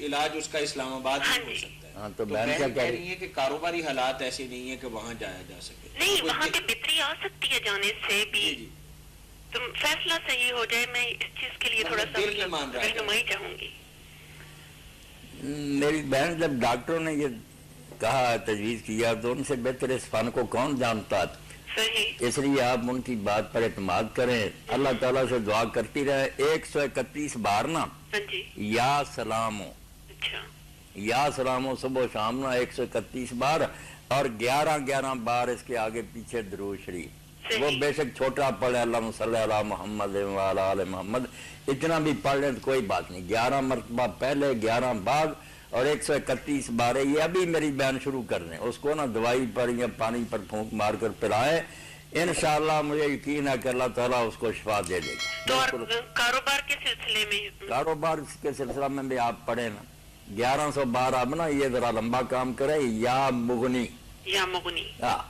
علاج اس کا اسلام آباد میں ہو سکتا ہے. تو بہن کیا کہہ رہی ہے کہ کاروباری حالات ایسے نہیں ہے کہ وہاں جایا جا سکے. نہیں، وہاں پہ بہتری آ سکتی ہے جانے سے بھی، تو فیصلہ صحیح ہو جائے. میں اس چیز کے لیے تھوڑا سا رہنمائی چاہوں گی. میری بہن جب ڈاکٹروں نے یہ کہا، تجویز کیا، تو ان سے بہتر اس فن کو کون جانتا ہے. صحیح. اس لیے آپ ان کی بات پر اعتماد کریں، اللہ تعالیٰ سے دعا کرتی رہے. 131 بار نا یا سلامو، یا سلامو صبح و شام نا 131 بار، اور 11 بار اس کے آگے پیچھے درود شریف. وہ بے شک چھوٹا پڑھے، اللہم صلی علی محمد وعلی آل محمد، اتنا بھی پڑھ لیں تو کوئی بات نہیں. 11 مرتبہ پہلے، 11 بعد، اور 131 بار. یہ ابھی میری بیان شروع کر دیں، اس کو نا دوائی پر یا پانی پر پھونک مار کر پلائے، انشاءاللہ مجھے یقین ہے کہ اللہ تعالیٰ اس کو شفا دے دے گا. تو کاروبار کے سلسلے میں، کاروبار کے سلسلہ میں بھی آپ پڑھیں نا 1100 بار. اب نا یہ ذرا لمبا کام کرے، یا مغنی،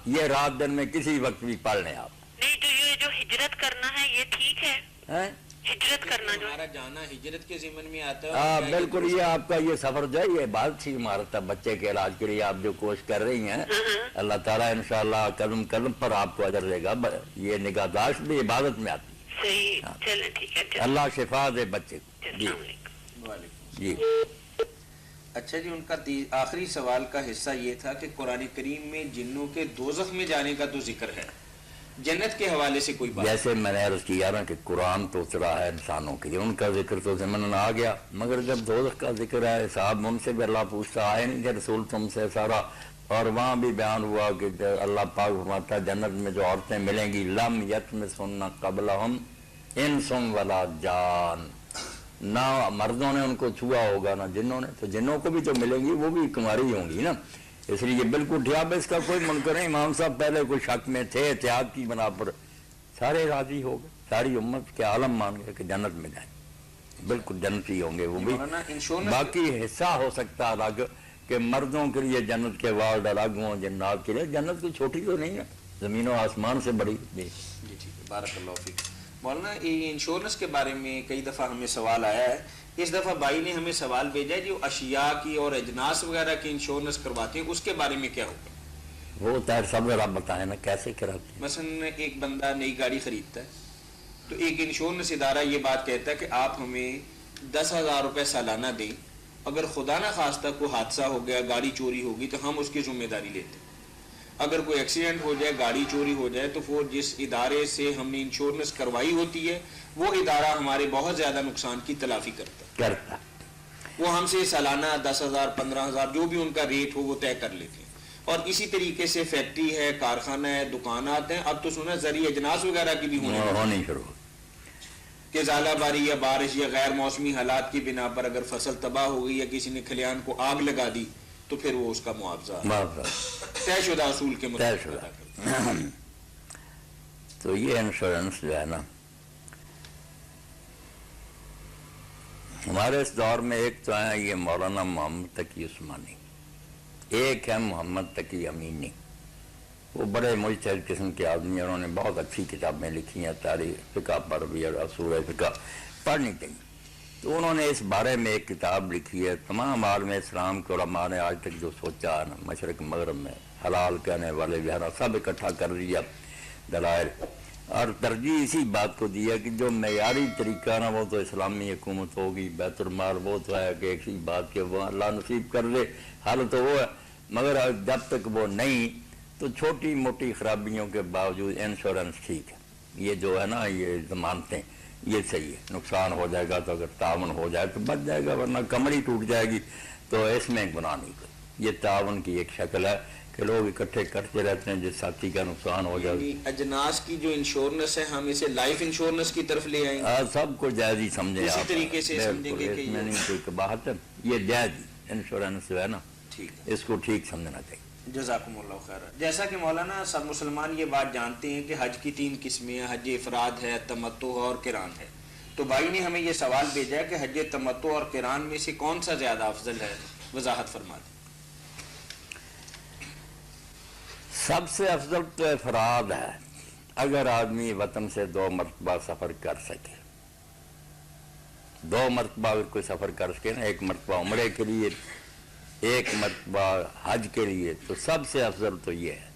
یہ رات دن میں کسی وقت بھی پڑھ لیں آپ. نہیں تو یہ جو ہجرت کرنا ہے یہ ٹھیک ہے، ہجرت کرنا جو ہمارا جانا ہجرت کے ضمن میں آتا ہے. ہاں بالکل. یہ آپ کا یہ سفر جو ہے یہ بات سی عمارت ہے. بچے کے علاج کے لیے آپ جو کوشش کر رہی ہیں، اللہ تعالیٰ انشاءاللہ قدم قدم پر آپ کو اجر دے گا. یہ نگہداشت بھی عبادت میں آتی ہے. صحیح. چلیں ٹھیک ہے. اللہ شفا دے بچے کو. جی جی. اچھا جی، ان کا آخری سوال کا حصہ یہ تھا کہ قرآن کریم میں جنوں کے دوزخ میں جانے کا تو ذکر ہے، جنت کے حوالے سے کوئی بات؟ جیسے میں نے عرض کیا نا کہ قرآن تو اترا ہے انسانوں کے لیے، ان کا ذکر تو ضمن آ گیا، مگر جب دوزخ کا ذکر ہے صاحب ان سے بھی اللہ پوچھتا آئے نہیں کہ رسول تم سے سارا. اور وہاں بھی بیان ہوا کہ اللہ پاک فرماتا ہے جنت میں جو عورتیں ملیں گی، لم یطمثن قبلہم انس ولا جان، نہ مردوں نے ان کو چھوا ہوگا نہ جنوں نے. تو جنوں کو بھی تو ملیں گی، وہ بھی کماری ہوں گی نا. اس لیے بالکل ٹھیک. اس کا کوئی منکر نہیں. امام صاحب پہلے کوئی شک میں تھے، احتیاط کی بنا پر سارے راضی ہو گئے، ساری امت کے عالم مان گئے کہ جنت میں جائیں، بالکل جنتی ہوں گے وہ بھی. باقی حصہ ہو سکتا الگ کہ مردوں کے لیے جنت کے وارڈ الگ ہوں، جنات کے لیے. جنت کوئی چھوٹی تو نہیں ہے. زمین و آسمان سے بڑی. جی ٹھیک ہے, بارک اللہ فیک. مولانا یہ انشورنس کے بارے میں کئی دفعہ ہمیں سوال آیا ہے. اس دفعہ بھائی نے ہمیں سوال بھیجا ہے جو اشیاء کی اور اجناس وغیرہ کی انشورنس کرواتے ہیں, اس کے بارے میں کیا ہوگا؟ وہ طاہر صاحب آپ بتائیں نا کیسے کراتے ہیں. مثلا ایک بندہ نئی گاڑی خریدتا ہے تو ایک انشورنس ادارہ یہ بات کہتا ہے کہ آپ ہمیں 10,000 روپے سالانہ دیں, اگر خدا نہ خواستہ کوئی حادثہ ہو گیا, گاڑی چوری ہوگی تو ہم اس کی ذمہ داری لیتے ہیں. اگر کوئی ایکسیڈنٹ ہو جائے, گاڑی چوری ہو جائے تو وہ جس ادارے سے ہم نے انشورنس کروائی ہوتی ہے وہ ادارہ ہمارے بہت زیادہ نقصان کی تلافی کرتا ہے. وہ ہم سے سالانہ 10,000 15,000 جو بھی ان کا ریٹ ہو وہ طے کر لیتے ہیں. اور اسی طریقے سے فیکٹری ہے, کارخانہ ہے, دکانات ہیں, اب تو سنا زرعی اجناس وغیرہ کی بھی ہونی شروع کہ ژالہ باری یا بارش یا غیر موسمی حالات کی بنا پر اگر فصل تباہ ہو گئی یا کسی نے کھلیان کو آگ لگا دی تو پھر وہ اس کا معاوضہ طے شدہ اصول کے مطابق. تو یہ انشورنس جو ہے نا ہمارے اس دور میں ایک تو ہے یہ مولانا محمد تقی عثمانی, ایک ہے محمد تقی امینی. وہ بڑے مجتہد قسم کے آدمی ہیں, انہوں نے بہت اچھی کتابیں لکھی ہیں تاریخ فقہ پر بھی اور اصول فقہ پڑھنی چاہیے. تو انہوں نے اس بارے میں ایک کتاب لکھی ہے. تمام عالم اسلام کے علماء نے آج تک جو سوچا ہے نا مشرق مغرب میں حلال کہنے والے جو ہے نا سب اکٹھا کر دیا دلائل, اور ترجیح اسی بات کو دیا کہ جو معیاری طریقہ نا وہ تو اسلامی حکومت ہوگی, بیت المال وہ تو ہے کہ ایک ہی بات کہ وہ اللہ نصیب کر دے, حل تو وہ ہے, مگر جب تک وہ نہیں تو چھوٹی موٹی خرابیوں کے باوجود انشورنس ٹھیک ہے. یہ جو ہے نا یہ ضمانتیں یہ صحیح ہے. نقصان ہو جائے گا تو اگر تعاون ہو جائے تو بچ جائے گا, ورنہ کمر ہی ٹوٹ جائے گی. تو اس میں گناہ نہیں کوئی. یہ تعاون کی ایک شکل ہے کہ لوگ اکٹھے کرتے رہتے ہیں جس ساتھی کا نقصان ہو جائے. اجناس کی جو انشورنس ہے ہم اسے لائف انشورنس کی طرف لے آئیں گے, سب کو جائز ہی سمجھے اسی آپ, طریقے سے سمجھیں گے کہ میں نہیں کوئی قباحت ہے. یہ جائز انشورنس جو ہے نا ٹھیک ہے, اس کو ٹھیک سمجھنا چاہیے. جزاکم اللہ خیر. جیسا کہ مولانا سب مسلمان یہ بات جانتے ہیں کہ حج کی 3 قسمیں ہیں, حج افراد ہے, تمتع اور قران ہے. تو بھائی نے ہمیں یہ سوال بھیجا ہے کہ حج تمتع اور قران میں سے کون سا زیادہ افضل ہے, وضاحت فرما دیں. سب سے افضل تو افراد ہے, اگر آدمی وطن سے 2 مرتبہ سفر کر سکے. 2 مرتبہ اگر کوئی سفر کر سکے نا, 1 مرتبہ عمرے کے لیے 1 مرتبہ حج کے لیے, تو سب سے افضل تو یہ ہے.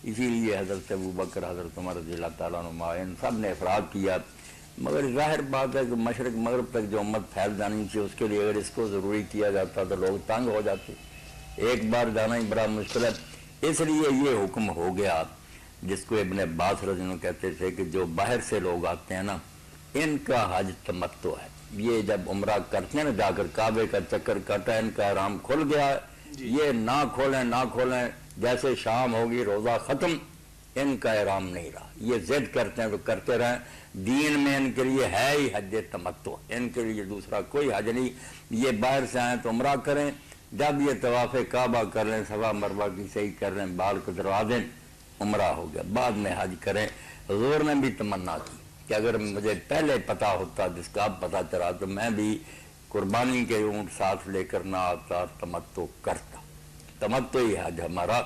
اسی لیے حضرت ابوبکر, حضرت عمر رضی اللہ تعالیٰ عنہ ان سب نے افراد کیا. مگر ظاہر بات ہے کہ مشرق مغرب تک جو امت پھیل جانی تھی اس کے لیے اگر اس کو ضروری کیا جاتا تو لوگ تنگ ہو جاتے. ایک بار جانا ہی بڑا مشکل ہے. اس لیے یہ حکم ہو گیا جس کو ابن عباس رضی اللہ عنہ کہتے تھے کہ جو باہر سے لوگ آتے ہیں نا ان کا حج تمتع ہے. یہ جب عمرہ کرتے ہیں نا جا کر کعبے کا چکر کاٹا, ان کا احرام کھل گیا ہے, یہ نہ کھولیں جیسے شام ہوگی روزہ ختم ان کا احرام نہیں رہا. یہ ضد کرتے ہیں تو کرتے رہیں. دین میں ان کے لیے ہے ہی حج تمتع, ان کے لیے دوسرا کوئی حج نہیں. یہ باہر سے آئیں تو عمرہ کریں, جب یہ طواف کعبہ کر لیں, صفا مروہ کی صحیح کر لیں, بال کتروا دیں, عمرہ ہو گیا, بعد میں حج کریں. حضور نے بھی تمنا کی کہ اگر مجھے پہلے پتا ہوتا جس کا اب پتا چلا تو میں بھی قربانی کے اونٹ ساتھ لے کر نہ آتا, تمتع کرتا. تمتع ہی حج ہمارا.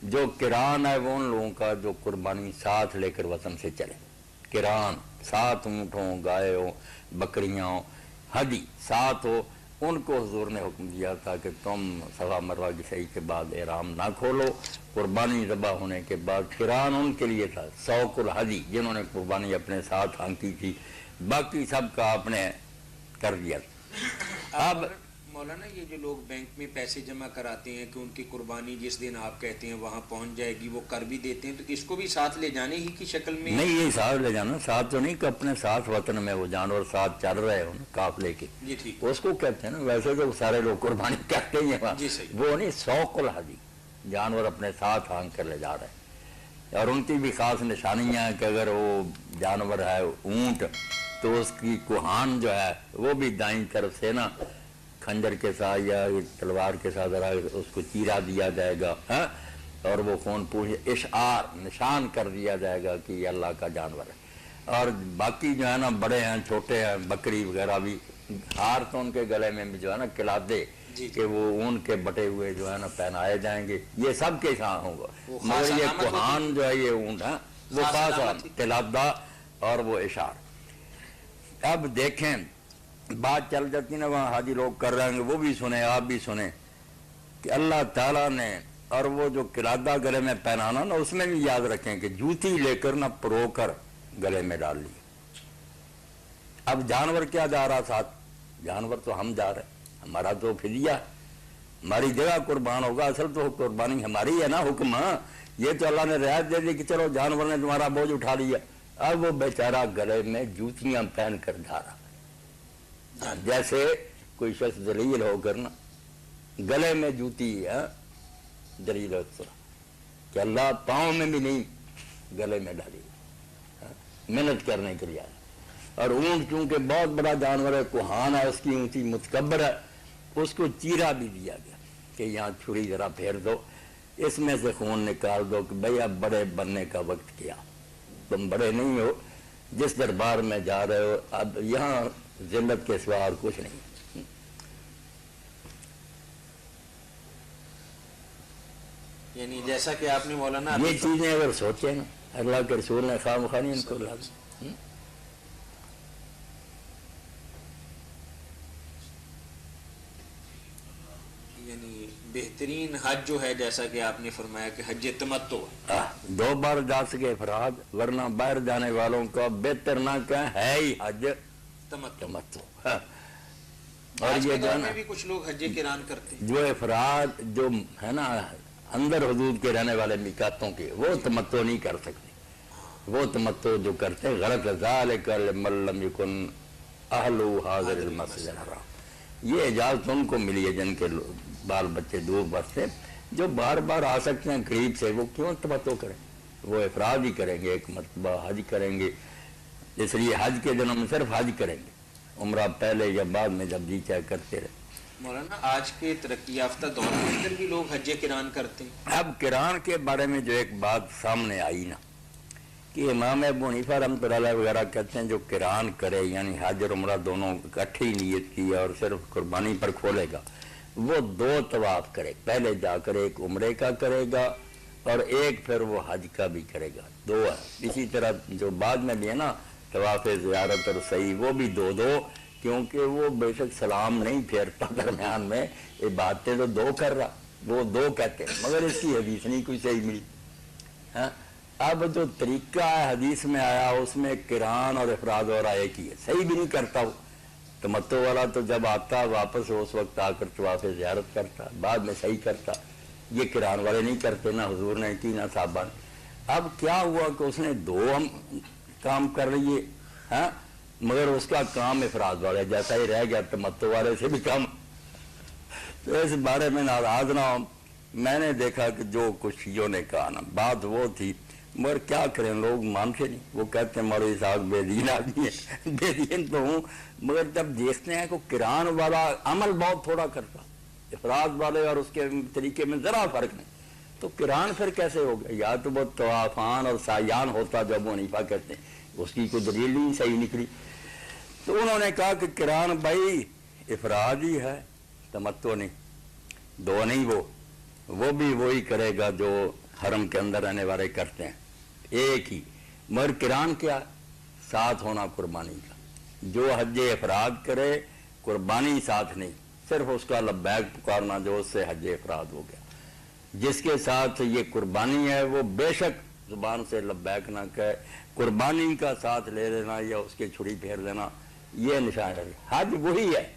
جو قران ہے وہ ان لوگوں کا جو قربانی ساتھ لے کر وطن سے چلے. قران 7 اونٹ ہوں, گائے ہوں, بکریاں ہوں, حدی ساتھ ہو, ان کو حضور نے حکم دیا تھا کہ تم صفا مروہ کی صحیح کے بعد احرام نہ کھولو. قربانی ذبح ہونے کے بعد قران ان کے لیے تھا. سوق الحدی جنہوں نے قربانی اپنے ساتھ ہانکی تھی, باقی سب کا آپ نے کر دیا. اب مولانا یہ جو لوگ بینک میں پیسے جمع کراتے ہیں کہ ان کی قربانی جس دن آپ کہتے ہیں وہاں پہنچ جائے گی وہ کر بھی دیتے ہیں, تو اس کو بھی ساتھ لے جانے ہی کی شکل میں؟ نہیں, یہ ساتھ لے جانا, ساتھ تو نہیں کہ اپنے ساتھ وطن میں وہ جانور ساتھ چل رہے ہوں قافلے کے, جی ٹھیک, اس کو کہتے ہیں نا. ویسے تو سارے لوگ قربانی کرتے ہی ہیں, جی صحیح, وہ نہیں. سوق الحدی جانور اپنے ساتھ ہانگ کر لے جا رہے ہیں, اور ان کی بھی خاص نشانیاں ہیں کہ اگر وہ جانور ہے اونٹ تو اس کی کوہان جو ہے وہ بھی دائیں طرف سے نا کھنجر کے ساتھ یا تلوار کے ساتھ اس کو چیرا دیا جائے گا, اور وہ خون پوچھ اشعار نشان کر دیا جائے گا کہ یہ اللہ کا جانور ہے. اور باقی جو ہے نا بڑے ہیں چھوٹے ہیں, بکری وغیرہ بھی, ہار تو ان کے گلے میں بھی جو ہے نا قلادے کہ وہ اون کے بٹے ہوئے جو ہے نا پہنائے جائیں گے، یہ سب کے ساتھ ہوگا، مگر یہ کوہان جو ہے یہ اونٹ ہے وہ خاص قلادہ اور وہ اشار۔ اب دیکھیں بات چل جاتی نا وہاں حاجی لوگ کر رہے ہیں، وہ بھی سنیں آپ بھی سنیں کہ اللہ تعالیٰ نے اور وہ جو قلادہ گلے میں پہنانا نا اس میں بھی یاد رکھیں کہ جوتی لے کر نہ پرو کر گلے میں ڈال لی۔ اب جانور کیا جا رہا ساتھ؟ جانور تو ہم جا رہے ہیں، ہمارا تو فدیہ، ہماری جگہ قربان ہوگا، اصل تو قربانی ہماری ہے نا، حکم۔ یہ تو اللہ نے رعایت دے دی کہ چلو جانور نے تمہارا بوجھ اٹھا لیا، اب وہ بیچارہ گلے میں جوتیاں پہن کر جا رہا، جیسے کوئی شخص ذلیل ہو کر نا گلے میں جوتی ہے، ذلیل کہ اللہ پاؤں میں بھی نہیں گلے میں ڈالی، محنت کرنے کے لیے آئے۔ اور اونٹ چونکہ بہت بڑا جانور ہے، کوہان ہے، اس کی اونچی متکبر ہے، اس کو چیرا بھی دیا گیا کہ یہاں چھری ذرا پھیر دو، اس میں سے خون نکال دو کہ بھئی اب بڑے بننے کا وقت کیا، تم بڑے نہیں ہو، جس دربار میں جا رہے ہو اب یہاں ذلت کے سوا اور کچھ نہیں۔ یعنی جیسا کہ آپ نے مولانا یہ چیزیں اگر سوچیں نا، اللہ کے رسول نے خواہ مخواہ ان کو لازم۔ یعنی بہترین حج جو ہے جیسا کہ آپ نے فرمایا کہ حج تمتع، 2 بار جا سکے افراد، ورنہ باہر جانے والوں کا بہتر نہ کہ ہے ہی حج تمتع۔ اور یہ جو میں بھی کچھ لوگ حج قران کرتے ہیں، جو افراد جو ہے نا اندر حدود کے رہنے والے میقاتوں کے، وہ تمتع نہیں کر سکتے، وہ تمتع جو کرتے ہیں غلط ہے۔ ذالک لمن لم یکن اہل حاضر المسجد الحرام، یہ اجازت ان کو ملی ہے جن کے بال بچے دور بستے، جو بار بار آ سکتے ہیں قریب سے، وہ کیوں تمتع کریں؟ وہ افراد ہی کریں گے، ایک مرتبہ حج کریں گے، اس لیے حج کے دنوں میں صرف حج کریں گے، عمرہ پہلے یا بعد میں جب جی چاہے کرتے رہے۔ مولانا آج کے ترقی یافتہ دور کے اندر بھی لوگ حج قران کرتے ہیں۔ اب قران کے بارے میں جو ایک بات سامنے آئی نا کہ امام ابو حنیفہ رحمۃ اللہ علیہ وغیرہ کہتے ہیں جو قران کرے یعنی حج اور عمرہ دونوں اکٹھی نیت کی اور صرف قربانی پر کھولے گا، وہ 2 طواف کرے، پہلے جا کر ایک عمرے کا کرے گا اور ایک پھر وہ حج کا بھی کرے گا، 2 ہے۔ اسی طرح جو بعد میں بھی ہے نا طواف زیارت اور سعی، وہ بھی 2 کیونکہ وہ بے شک سلام نہیں پھیرتا درمیان میں، یہ باتیں تو 2 کر رہا، وہ 2 کہتے ہیں، مگر اس کی حدیث نہیں کوئی صحیح ملی۔ اب جو طریقہ ہے حدیث میں آیا اس میں قران اور افراد اور ایک ہی ہے، صحیح بھی نہیں کرتا وہ تمتع والا، تو جب آتا واپس اس وقت آ کر طواف زیارت کرتا، بعد میں صحیح کرتا، یہ قران والے نہیں کرتے، نہ حضور نے کی نہ صحابہ نے۔ اب کیا ہوا کہ اس نے 2 کام کر لیے، مگر اس کا کام افراد والے جیسا ہی رہ گیا، تمتع والے سے بھی کم۔ تو اس بارے میں ناراض نہ ہو، میں نے دیکھا کہ جو کچھ شیعوں نے کہا نا بات وہ تھی، مگر کیا کریں لوگ مانتے نہیں، وہ کہتے ہیں مولوی صاحب بے دین آدمی ہے، بے دین تو ہوں، مگر جب دیکھتے ہیں کہ قرآن والا عمل بہت تھوڑا کرتا، افراد والے اور اس کے طریقے میں ذرا فرق نہیں، تو قرآن پھر کیسے ہو گیا؟ یا تو وہ طوافان اور سایان ہوتا جو ابو حنیفہ کہتے ہیں، اس کی کوئی دلیل نہیں صحیح نکلی، تو انہوں نے کہا کہ قرآن بھائی افراد ہی ہے، تمتع نہیں، 2 نہیں، وہ بھی وہی کرے گا جو حرم کے اندر رہنے والے کرتے ہیں، ایک ہی، مگر قرآن کیا ساتھ ہونا قربانی کا، جو حج افراد کرے قربانی ساتھ نہیں، صرف اس کا لبیک پکارنا جو اس سے حج افراد ہو گیا، جس کے ساتھ یہ قربانی ہے وہ بے شک زبان سے لبیک نہ کہے، قربانی کا ساتھ لے لینا یا اس کے چھری پھیر لینا یہ نشان ہے۔ حج وہی ہے،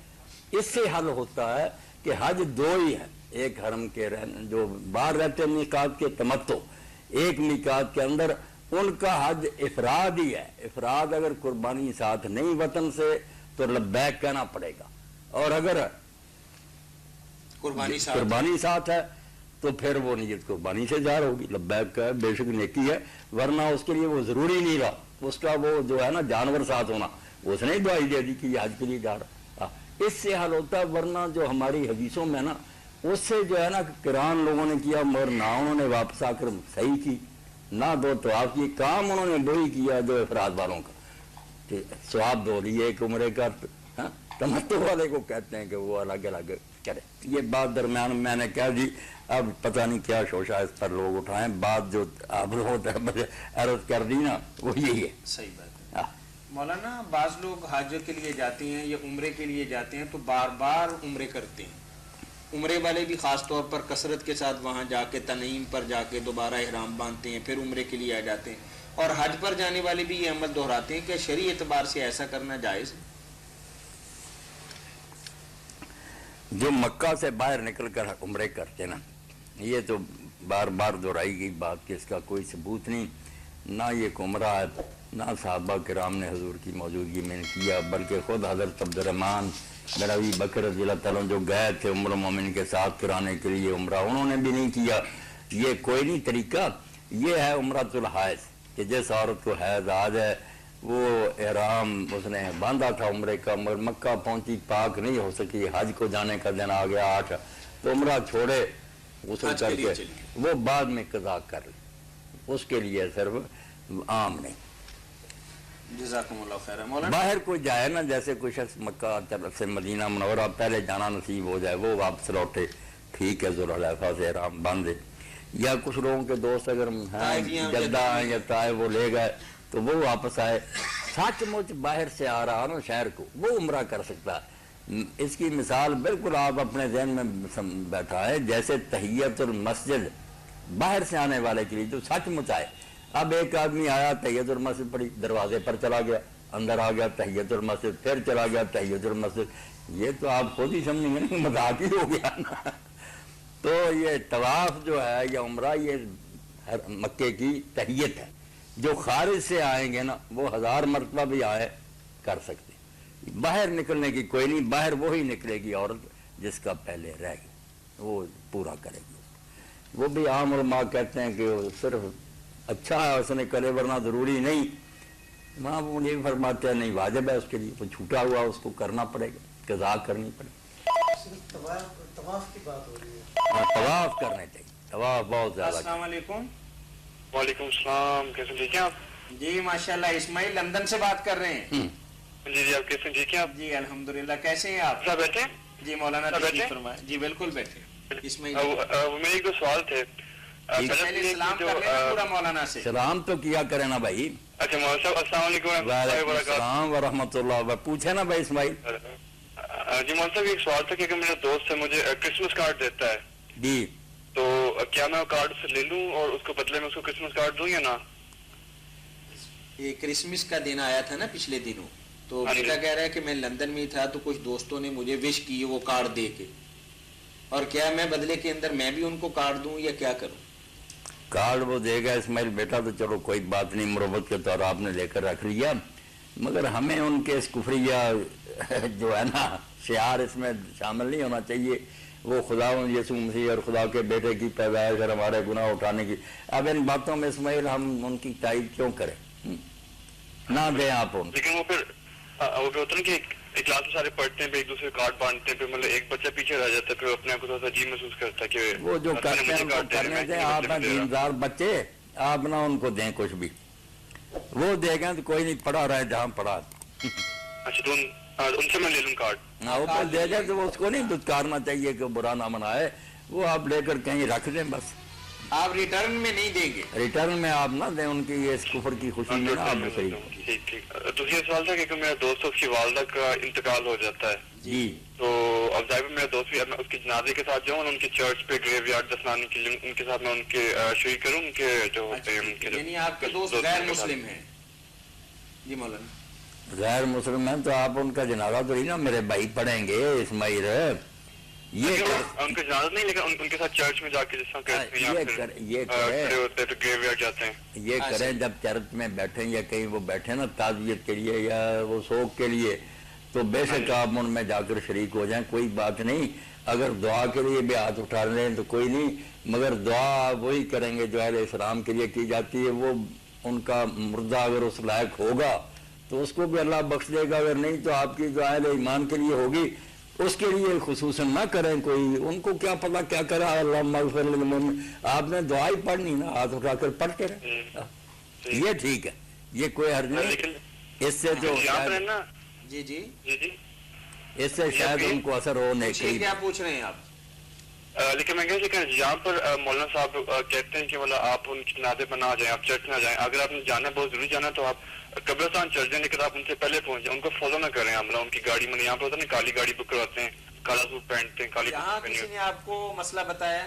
اس سے حل ہوتا ہے کہ حج 2 ہی ہے، ایک حرم کے جو باہر رہتے ہیں میقات کے تمتع، ایک میقات کے اندر ان کا حج افراد ہی ہے، افراد اگر قربانی ساتھ نہیں وطن سے تو لبیک کہنا پڑے گا، اور اگر قربانی ساتھ ہے تو پھر وہ نیت قربانی سے ظاہر ہوگی، لبیک کا بے شک نیکی ہے، ورنہ اس کے لیے وہ ضروری نہیں رہا، اس کا وہ جو ہے نا جانور ساتھ ہونا، اس نے دعائی دے دی کہ یہ حج کے لیے جا رہا، اس سے حل ہوتا ہے، ورنہ جو ہماری حدیثوں میں نا اس سے جو ہے نا قرآن لوگوں نے کیا مگر نہ انہوں نے واپس آ کر صحیح کی، نہ 2 طواف کی، کام انہوں نے وہی کیا جو افراد والوں کا، ثواب 2 لیے، ایک عمرے کا، تمتع والے کو کہتے ہیں کہ وہ الگ الگ کرے. یہ بات درمیان میں نے کہا جی اب پتہ نہیں کیا شوشہ اس پر لوگ اٹھائیں. بات جو آپ لوگوں نے عرض کر دی نا وہ یہی ہے. صحیح بات ہے. مولانا بعض لوگ حج کے لیے جاتے ہیں یا عمرے کے لیے جاتے ہیں تو بار بار عمرے کرتے ہیں. عمرے والے بھی خاص طور پر کثرت کے ساتھ وہاں جا کے تنعیم پر جا کے دوبارہ احرام باندھتے ہیں پھر عمرے کے لیے آ جاتے ہیں. اور حج پر جانے والے بھی یہ عمل دہراتے ہیں کہ شرعی اعتبار سے ایسا کرنا جائز ہے. جو مکہ سے باہر نکل کر عمرے کرتے نا یہ تو بار بار دہرائی گئی بات کہ اس کا کوئی ثبوت نہیں. نہ یہ عمرہ ہے نہ صحابہ کرام نے حضور کی موجودگی میں کیا بلکہ خود حضرت عبد الرحمن بن ابی بکر رضی اللہ تعالیٰ جو گئے تھے عمر مومن کے ساتھ کرانے کے لیے عمرہ انہوں نے بھی نہیں کیا. یہ کوئی نہیں طریقہ. یہ ہے عمرۃ الحائض کہ جس عورت کو حیض آ جائے وہ احرام اس نے باندھا تھا عمرے کا مگر مکہ پہنچی پاک نہیں ہو سکی حج کو جانے کا دن آ گیا 8 تو عمرہ چھوڑے غسل کر کے وہ بعد میں قضا کر لے. اس کے لیے صرف عام نہیں. جزاکم اللہ خیر. مولانا باہر کوئی جائے نا جیسے کوئی شخص مکہ طرف سے مدینہ منورہ پہلے جانا نصیب ہو جائے وہ واپس لوٹے ٹھیک ہے ذوالحلیفہ سے احرام باندھے. یا کچھ لوگوں کے دوست اگر ہیں جدہ ہیں یا طائف وہ لے گئے تو وہ واپس آئے. سچ مچ باہر سے آ رہا نا شہر کو وہ عمرہ کر سکتا. اس کی مثال بالکل آپ اپنے ذہن میں بیٹھا ہے جیسے تحیت المسجد باہر سے آنے والے کے لیے تو سچ مچ آئے. اب ایک آدمی آیا تحیت المسجد پڑھی دروازے پر چلا گیا اندر آ گیا تحیت المسجد پھر چلا گیا تحیت المسجد. یہ تو آپ خود ہی سمجھیں گے نا مذاق ہی ہو گیا نا. تو یہ طواف جو ہے یا عمرہ یہ مکے کی تحیت ہے. جو خارج سے آئیں گے نا وہ 1000 مرتبہ بھی آئے کر سکتے. باہر نکلنے کی کوئی نہیں. باہر وہی نکلے گی عورت جس کا پہلے رہ گیا وہ پورا کرے گی. وہ بھی عام علماء کہتے ہیں کہ وہ صرف اچھا ہے اس نے کرے ورنہ ضروری نہیں. وہاں وہ نہیں فرماتے ہیں نہیں واجب ہے اس کے لیے وہ چھوٹا ہوا اس کو کرنا پڑے گا قضا کرنی پڑے گی. طواف کی بات ہو رہی ہے. طواف کرنے چاہیے. طواف بہت زیادہ. السلام علیکم. وعلیکم السلام. کیسے ٹھیک ہیں آپ؟ جی ماشاءاللہ. اسماعیل لندن سے بات کر رہے ہیں. جی آپ کیسے ٹھیک ہیں آپ؟ جی الحمدللہ. کیسے ہیں آپ؟ سب بیٹھے؟ جی مولانا تشریف فرمائیں. جی بالکل بیٹھے. اسماعیل میرے ایک دو سوال تھے. سلام کر لینا پورا مولانا سے. سلام تو کیا کرے نا بھائی. اچھا مولانا صاحب السلام علیکم. وعلیکم السلام ورحمۃ اللہ. پوچھے نا بھائی اسماعیل. جی مولانا صاحب ایک سوال تھا کہ میرا دوست ہے مجھے کرسمس کارڈ دیتا ہے جی تو کیا میں کارڈ سے لے لوں اور اس کو بدلے میں اس کو کرسمس کارڈ دوں یا نہ؟ یہ کرسمس کا دن آیا تھا نا پچھلے دنوں تو بیٹا کہہ رہا ہے کہ میں لندن میں تھا تو کچھ دوستوں نے مجھے وش کی وہ کارڈ دے کے اور کیا میں بدلے کے اندر میں بھی ان کو کارڈ دوں یا کیا کروں؟ کارڈ وہ دے گا اسماعیل بیٹا تو چلو کوئی بات نہیں مروت کے طور آپ نے لے کر رکھ لیا مگر ہمیں ان کے اس کفریہ جو ہے نا شعار اس میں شامل نہیں ہونا چاہیے. وہ خدا یسوع مسیح اور خدا کے بیٹے کی پیدائش اور ہمارے گناہ اٹھانے کی. اب ان باتوں میں اسماعیل ہم ان کی تائید کیوں کریں؟ نہ دیں آپ ان. لیکن وہ پھر ہوتا نا کہ کلاس میں سارے پڑھتے ہیں ایک دوسرے کارڈ باندھتے ہیں پھر مطلب ایک بچہ پیچھے رہ جاتا ہے پھر اپنے آپ کو تھوڑا سا عجیب محسوس کرتا ہے کہ وہ جو کرتے ہیں ان کو کرنے دیں. آپ ہیں دیندار بچے آپ نہ ان کو دیں کچھ بھی. وہ دے گا تو کوئی نہیں پڑھا رہا ہے جہاں پڑھا. اچھا تو ان سے میں لے لوں کارڈ. وہ دے گا تو اس کو نہیں دھتکارنا چاہیے کہ برا نہ منائے. وہ آپ لے کر کہیں رکھ دیں بس. آپ ریٹرن میں نہیں دیں گے؟ ریٹرن میں آپ نہ دیں ان کی یہ اس کفر کی خوشی میں نا آپ صحیح. ٹھیک ٹھیک. دوسری سوال تھا کہ میرا دوست اس کی والدہ کا انتقال ہو جاتا ہے جی تو اب ظاہر میرا دوست بھی میں اس کے جنازے کے ساتھ جاؤں ان کے چرچ پہ گریو یارڈ دفنانے کے لیے ان کے ساتھ میں ان کے شریک کروں ان کے جو ہوتے ہیں ان کے. یعنی آپ کے دوست غیر مسلم ہیں؟ جی مولانا غیر مسلم ہیں تو آپ ان کا جنازہ تو نہیں نا میرے بھائی پڑھیں گے اسماعیل. یہ ان کا جنازہ نہیں لیکن ان کے ساتھ چرچ میں جا کے جس یہ کریں جب چرچ میں بیٹھیں یا کہیں وہ بیٹھے نا تعزیت کے لیے یا وہ سوگ کے لیے تو بے شک آپ ان میں جا کر شریک ہو جائیں کوئی بات نہیں. اگر دعا کے لیے بھی ہاتھ اٹھا لیں تو کوئی نہیں مگر دعا وہی کریں گے جو اہل اسلام کے لیے کی جاتی ہے. وہ ان کا مردہ اگر اس لائق ہوگا تو اس کو بھی اللہ بخش دے گا اگر نہیں تو آپ کی جو اہل ایمان کے لیے ہوگی اس کے لیے خصوصاً نہ کریں. کوئی ان کو کیا پتہ کیا کرا اللہ مغفر للمؤمنین. آپ نے دعا ہی پڑھنی نا ہاتھ اٹھا کر پڑھتے رہے یہ ٹھیک ہے. یہ کوئی حرج نہیں اس سے جو جی جی اس سے شاید ان کو اثر ہو نہیں. کیا پوچھ رہے ہیں آپ؟ لیکن میں کہ یہاں پر مولانا صاحب کہتے ہیں کہ مطلب آپ ان کی جنازے پر نہ آ جائیں, آپ چرچ نہ جائیں. اگر آپ نے جانا ہے, بہت ضروری جانا ہے, تو آپ قبرستان چل جائیں, لیکن آپ ان سے پہلے پہنچ جائیں, ان کو فالو نہ کریں. مطلب ان کی گاڑی میں یہاں پہ ہوتا ہے نا, کالی گاڑی بک کرواتے ہیں, کالا سوٹ پہنتے ہیں, کالی یہاں کسی نے آپ کو مسئلہ بتایا؟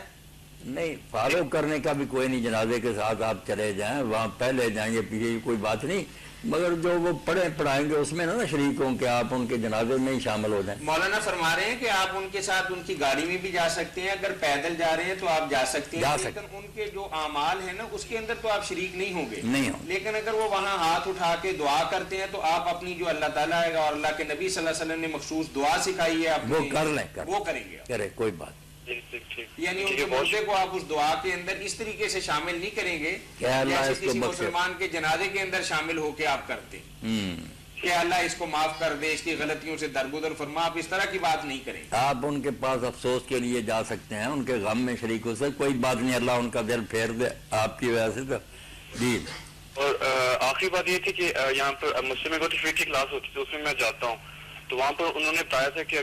نہیں, فالو کرنے کا بھی کوئی نہیں. جنازے کے ساتھ آپ چلے جائیں, وہاں پہلے جائیں, یہ پیچھے کوئی بات نہیں, مگر جو وہ پڑھائیں گے اس میں نا شریک ہوں کہ آپ ان کے جنازے میں ہی شامل ہو جائیں. مولانا فرما رہے ہیں کہ آپ ان کے ساتھ ان کی گاڑی میں بھی جا سکتے ہیں, اگر پیدل جا رہے ہیں تو آپ جا سکتے ہیں, لیکن ان کے جو اعمال ہیں نا اس کے اندر تو آپ شریک نہیں ہوں گے. لیکن اگر وہ وہاں ہاتھ اٹھا کے دعا کرتے ہیں تو آپ اپنی جو اللہ تعالیٰ ہے اور اللہ کے نبی صلی اللہ علیہ وسلم نے مخصوص دعا سکھائی ہے وہ کر لیں, وہ کریں گے. کرے کوئی بات, یعنی ان کے مردے کو آپ اس دعا کے اندر اس طریقے سے شامل نہیں کریں گے جیسے کسی مسلمان کے جنازے کے اندر شامل ہو کے آپ کرتے کہ اللہ اس کو معاف کر دے, اس کی غلطیوں سے درگزر فرما, آپ اس طرح کی بات نہیں کریں. آپ ان کے پاس افسوس کے لیے جا سکتے ہیں, ان کے غم میں شریک ہو سکتے, کوئی بات نہیں, اللہ ان کا دل پھیر دے آپ کی وجہ سے. تو جی, اور آخری بات یہ تھی کہ یہاں پر مسلم کی کلاس ہوتی تھی, اس میں جاتا ہوں, تو وہاں پر انہوں نے بتایا تھا کہ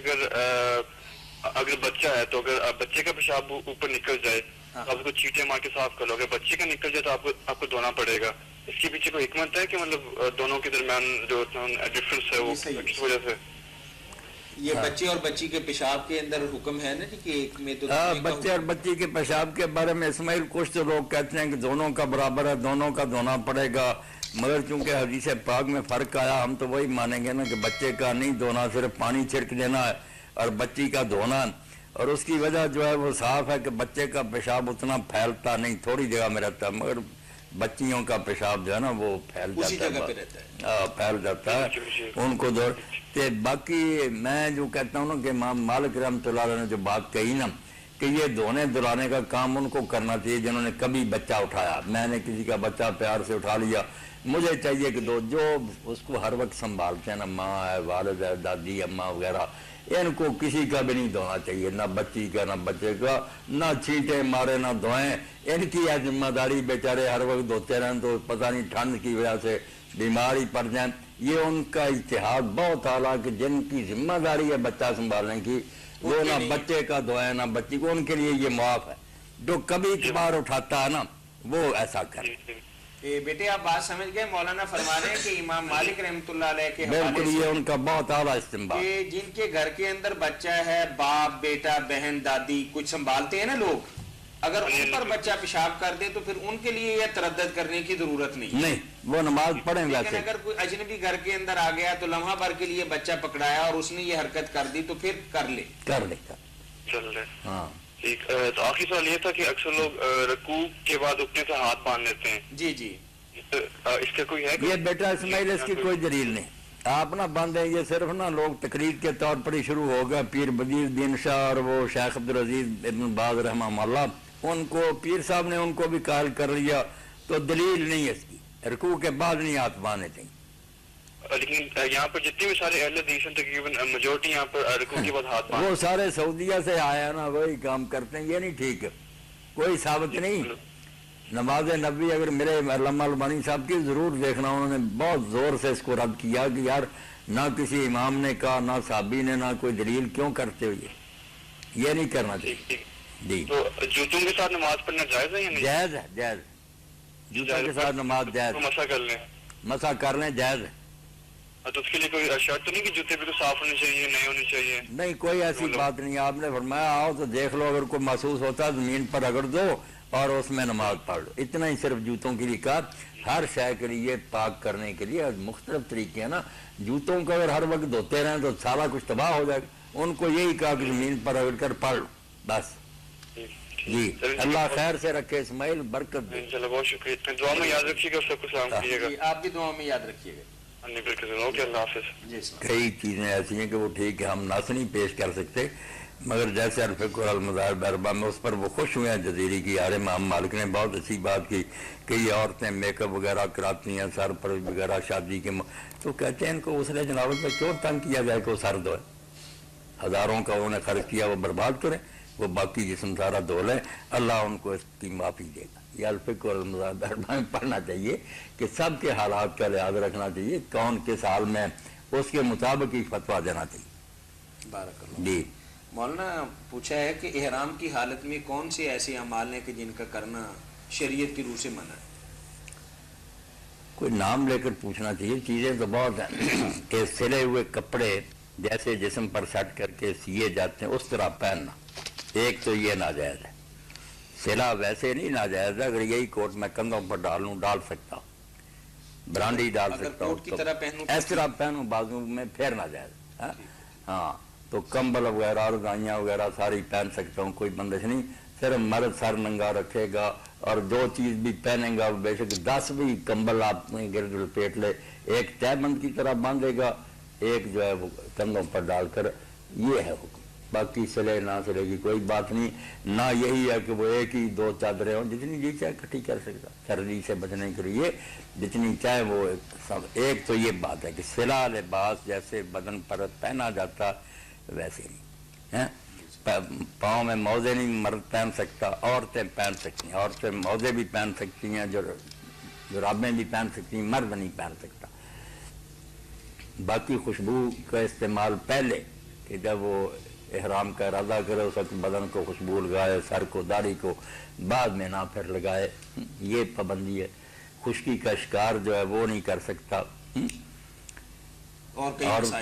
اگر بچہ ہے تو اگر بچے کا پیشاب اوپر نکل جائے تو آپ کو چیٹے مار کے صاف کر لو, اگر بچے کا نکل جائے تو آپ کو دھونا پڑے گا. اس کے پیچھے کوئی حکمت ہے کہ مطلب دونوں کے درمیان جو ڈفرنس ہے وہ کس وجہ سے؟ یہ بچے اور بچی کے پیشاب کے اندر حکم ہے نا کہ ایک میں تو بچے اور بچی کے پیشاب کے بارے میں اسماعیل کچھ تو لوگ کہتے ہیں کہ دونوں کا برابر ہے, دونوں کا دھونا پڑے گا, مگر چونکہ حدیث پاک میں فرق آیا, ہم تو وہی مانیں گے نا کہ بچے کا نہیں دھونا, صرف پانی چھڑک دینا ہے, اور بچی کا دھونا. اور اس کی وجہ جو ہے وہ صاف ہے کہ بچے کا پیشاب اتنا پھیلتا نہیں, تھوڑی جگہ میں رہتا ہے, مگر بچیوں کا پیشاب جو ہے نا وہ پھیل جاتا ہے ان کو دور. باقی میں جو کہتا ہوں نا کہ امام مالک رحمۃ اللہ علیہ نے جو بات کہی نا کہ یہ دھونے دلانے کا کام ان کو کرنا چاہیے جنہوں نے کبھی بچہ اٹھایا. میں نے کسی کا بچہ پیار سے اٹھا لیا, مجھے چاہیے کہ جو اس کو ہر وقت سنبھالتے ہیں نا, ماں ہے, والد ہے, دادی اماں وغیرہ, ان کو کسی کا بھی نہیں دھونا چاہیے, نہ بچی کا نہ بچے کا, نہ چھینٹے مارے نہ دھوئیں. ان کی ہے ذمہ داری, بیچارے ہر وقت دھوتے رہیں تو پتہ نہیں ٹھنڈ کی وجہ سے بیماری پڑ جائیں. یہ ان کا اجتہاد بہت اعلیٰ کہ جن کی ذمہ داری ہے بچہ سنبھالنے کی, وہ نہ بچے کا دھوئیں نہ بچی کو, ان کے لیے یہ معاف ہے. جو کبھی کبھار اٹھاتا ہے نا وہ ایسا کرے. بیٹے آپ بات سمجھ گئے, مولانا فرما رہے ہیں کہ امام مالک رحمۃ اللہ علیہ کے بالکل یہ ان کا بہت اعلیٰ استنباط کہ جن کے گھر کے اندر بچہ ہے, باپ بیٹا بہن دادی کچھ سنبھالتے ہیں نا لوگ, اگر ان پر بچہ پیشاب کر دے تو پھر ان کے لیے یہ تردد کرنے کی ضرورت نہیں, وہ نماز پڑھیں. لیکن اگر کوئی اجنبی گھر کے اندر آ گیا تو لمحہ بھر کے لیے بچہ پکڑایا اور اس نے یہ حرکت کر دی تو پھر کر لے. ہاں تو آخری سوال یہ تھا کہ اکثر لوگ رکوع کے بعد اٹھنے سے ہاتھ باندھ لیتے ہیں. جی جی, اس کا کوئی ہے؟ یہ بیٹا اسماعیل اس کی کوئی دلیل نہیں, آپ نہ باندھیں. یہ صرف نا لوگ تقریر کے طور پر ہی شروع ہو گیا. پیر بدیع الدین شاہ اور وہ شیخ عبدالعزیز ابن باز رحمہ اللہ, ان کو پیر صاحب نے ان کو بھی قائل کر لیا, تو دلیل نہیں ہے اس کی. رکوع کے بعد نہیں ہاتھ باندھنے چاہیے. لیکن یہاں پر جتنے بھی سارے اہل حدیث ہیں تقریباً میجورٹی یہاں پر رکوع کے بعد ہاتھ باندھتے ہیں. وہ سارے سعودیہ سے آیا نا, وہی کام کرتے ہیں. یہ نہیں ٹھیک ہے, کوئی ثابت نہیں. نماز نبی اگر میرے علامہ البانی صاحب کی ضرور دیکھنا, انہوں نے بہت زور سے اس کو رد کیا کہ یار نہ کسی امام نے کہا نہ صحابی نے, نہ کوئی دلیل, کیوں کرتے ہوئے یہ نہیں کرنا چاہیے. جی, تو جوتوں کے ساتھ نماز پڑھنا جائز ہے یا نہیں؟ جائز ہے, جائز. جوتوں کے ساتھ نماز جائز, مسح کر لیں, مسح کر لیں, جائز ہے. تو اس کے لیے کوئی شرط تو نہیں کہ جوتے بالکل صاف ہونے چاہیے, نہیں ہونے چاہیے؟ نہیں, کوئی ایسی بات نہیں. آپ نے فرمایا آؤ تو دیکھ لو, اگر کوئی محسوس ہوتا ہے زمین پر رگڑ دو اور اس میں نماز پڑھ لو. اتنا ہی صرف جوتوں کے لیے کہا. ہر شے کے لیے پاک کرنے کے لیے مختلف طریقے ہیں نا. جوتوں کو اگر ہر وقت دھوتے رہیں تو سارا کچھ تباہ ہو جائے گا. ان کو یہی کہا کہ زمین پر رگڑ کر پڑھ لو بس. جی, اللہ خیر سے رکھے اسماعیل, برکت دے. چلو بہت شکریہ, دعا میں یاد رکھیے گا, سب کو سلام کیجیے گا. آپ بھی دعا میں یاد رکھیے گا. اللہ حافظ. کئی چیزیں ایسی ہیں کہ وہ ٹھیک ہے ہم نس نہیں پیش کر سکتے, مگر جیسے الفقہ المذاہب اربعہ میں اس پر وہ خوش ہوئے ہیں جزیری کی. یار امام مالک نے بہت اچھی بات کی کہ یہ عورتیں میک اپ وغیرہ کراتی ہیں, سر پر وغیرہ شادی کے, تو کہتے ہیں ان کو غسل جنابت میں کیوں تنگ کیا جائے کہ وہ سر دھوئے. ہزاروں کا انہوں نے خرچ کیا, وہ برباد کریں, وہ باقی جسم سارا دھو لیں, اللہ ان کو اس کی معافی دے گا. یہ الفقہ المذاہب اربعہ میں پڑھنا چاہیے کہ سب کے حالات کا لحاظ رکھنا چاہیے, کون کس حال میں اس کے مطابق ہی فتویٰ دینا چاہیے. بارک اللہ. جی مولانا پوچھا ہے کہ احرام کی حالت میں کون سے ایسے اعمال ہیں کہ جن کا کرنا شریعت کی روح سے منع ہے؟ کوئی نام لے کر پوچھنا چاہیے. چیزیں تو بہت ہیں کہ سلے ہوئے کپڑے جیسے جسم پر سٹ کر کے سیے جاتے ہیں اس طرح پہننا، ایک تو یہ ناجائز ہے. سلا ویسے نہیں ناجائز ہے، اگر یہی کوٹ میں کندھوں پر ڈالوں ڈال سکتا ہوں، برانڈی ڈال اگر سکتا ہوں کوٹ کی تو طرح پہنوں اس طرح پہنوں بازو میں پھر ناجائز. ہاں تو کمبل وغیرہ رضائیاں وغیرہ ساری پہن سکتا ہوں، کوئی بندش نہیں. صرف مرد سر ننگا رکھے گا اور جو چیز بھی پہنے گا بے شک 10 بھی کمبل آپ نے گرد لپیٹ لے، ایک تہ بند کی طرح باندھے گا، ایک جو ہے وہ کندھوں پر ڈال کر، یہ ہے حکم. باقی سلے نہ سلے کی کوئی بات نہیں. نہ یہی ہے کہ وہ ایک ہی 2 چادریں ہوں، جتنی جی چاہے اکٹھی کر سکتا سردی سے بچنے کے لیے جتنی چاہے وہ سب. ایک تو یہ بات ہے کہ سلا لباس جیسے بدن پر پہنا جاتا ویسے نہیں. پاؤں میں موزے نہیں مرد پہن سکتا، عورتیں پہن سکتی ہیں، عورتیں موزے بھی پہن سکتی ہیں، جرابیں بھی پہن سکتی ہیں، مرد نہیں پہن سکتا. باقی خوشبو کا استعمال پہلے کہ جب وہ احرام کا ارادہ کرے اس وقت بدن کو خوشبو لگائے، سر کو داڑھی کو، بعد میں نہ پھر لگائے، یہ پابندی ہے. خشکی کا شکار جو ہے وہ نہیں کر سکتا، اور اس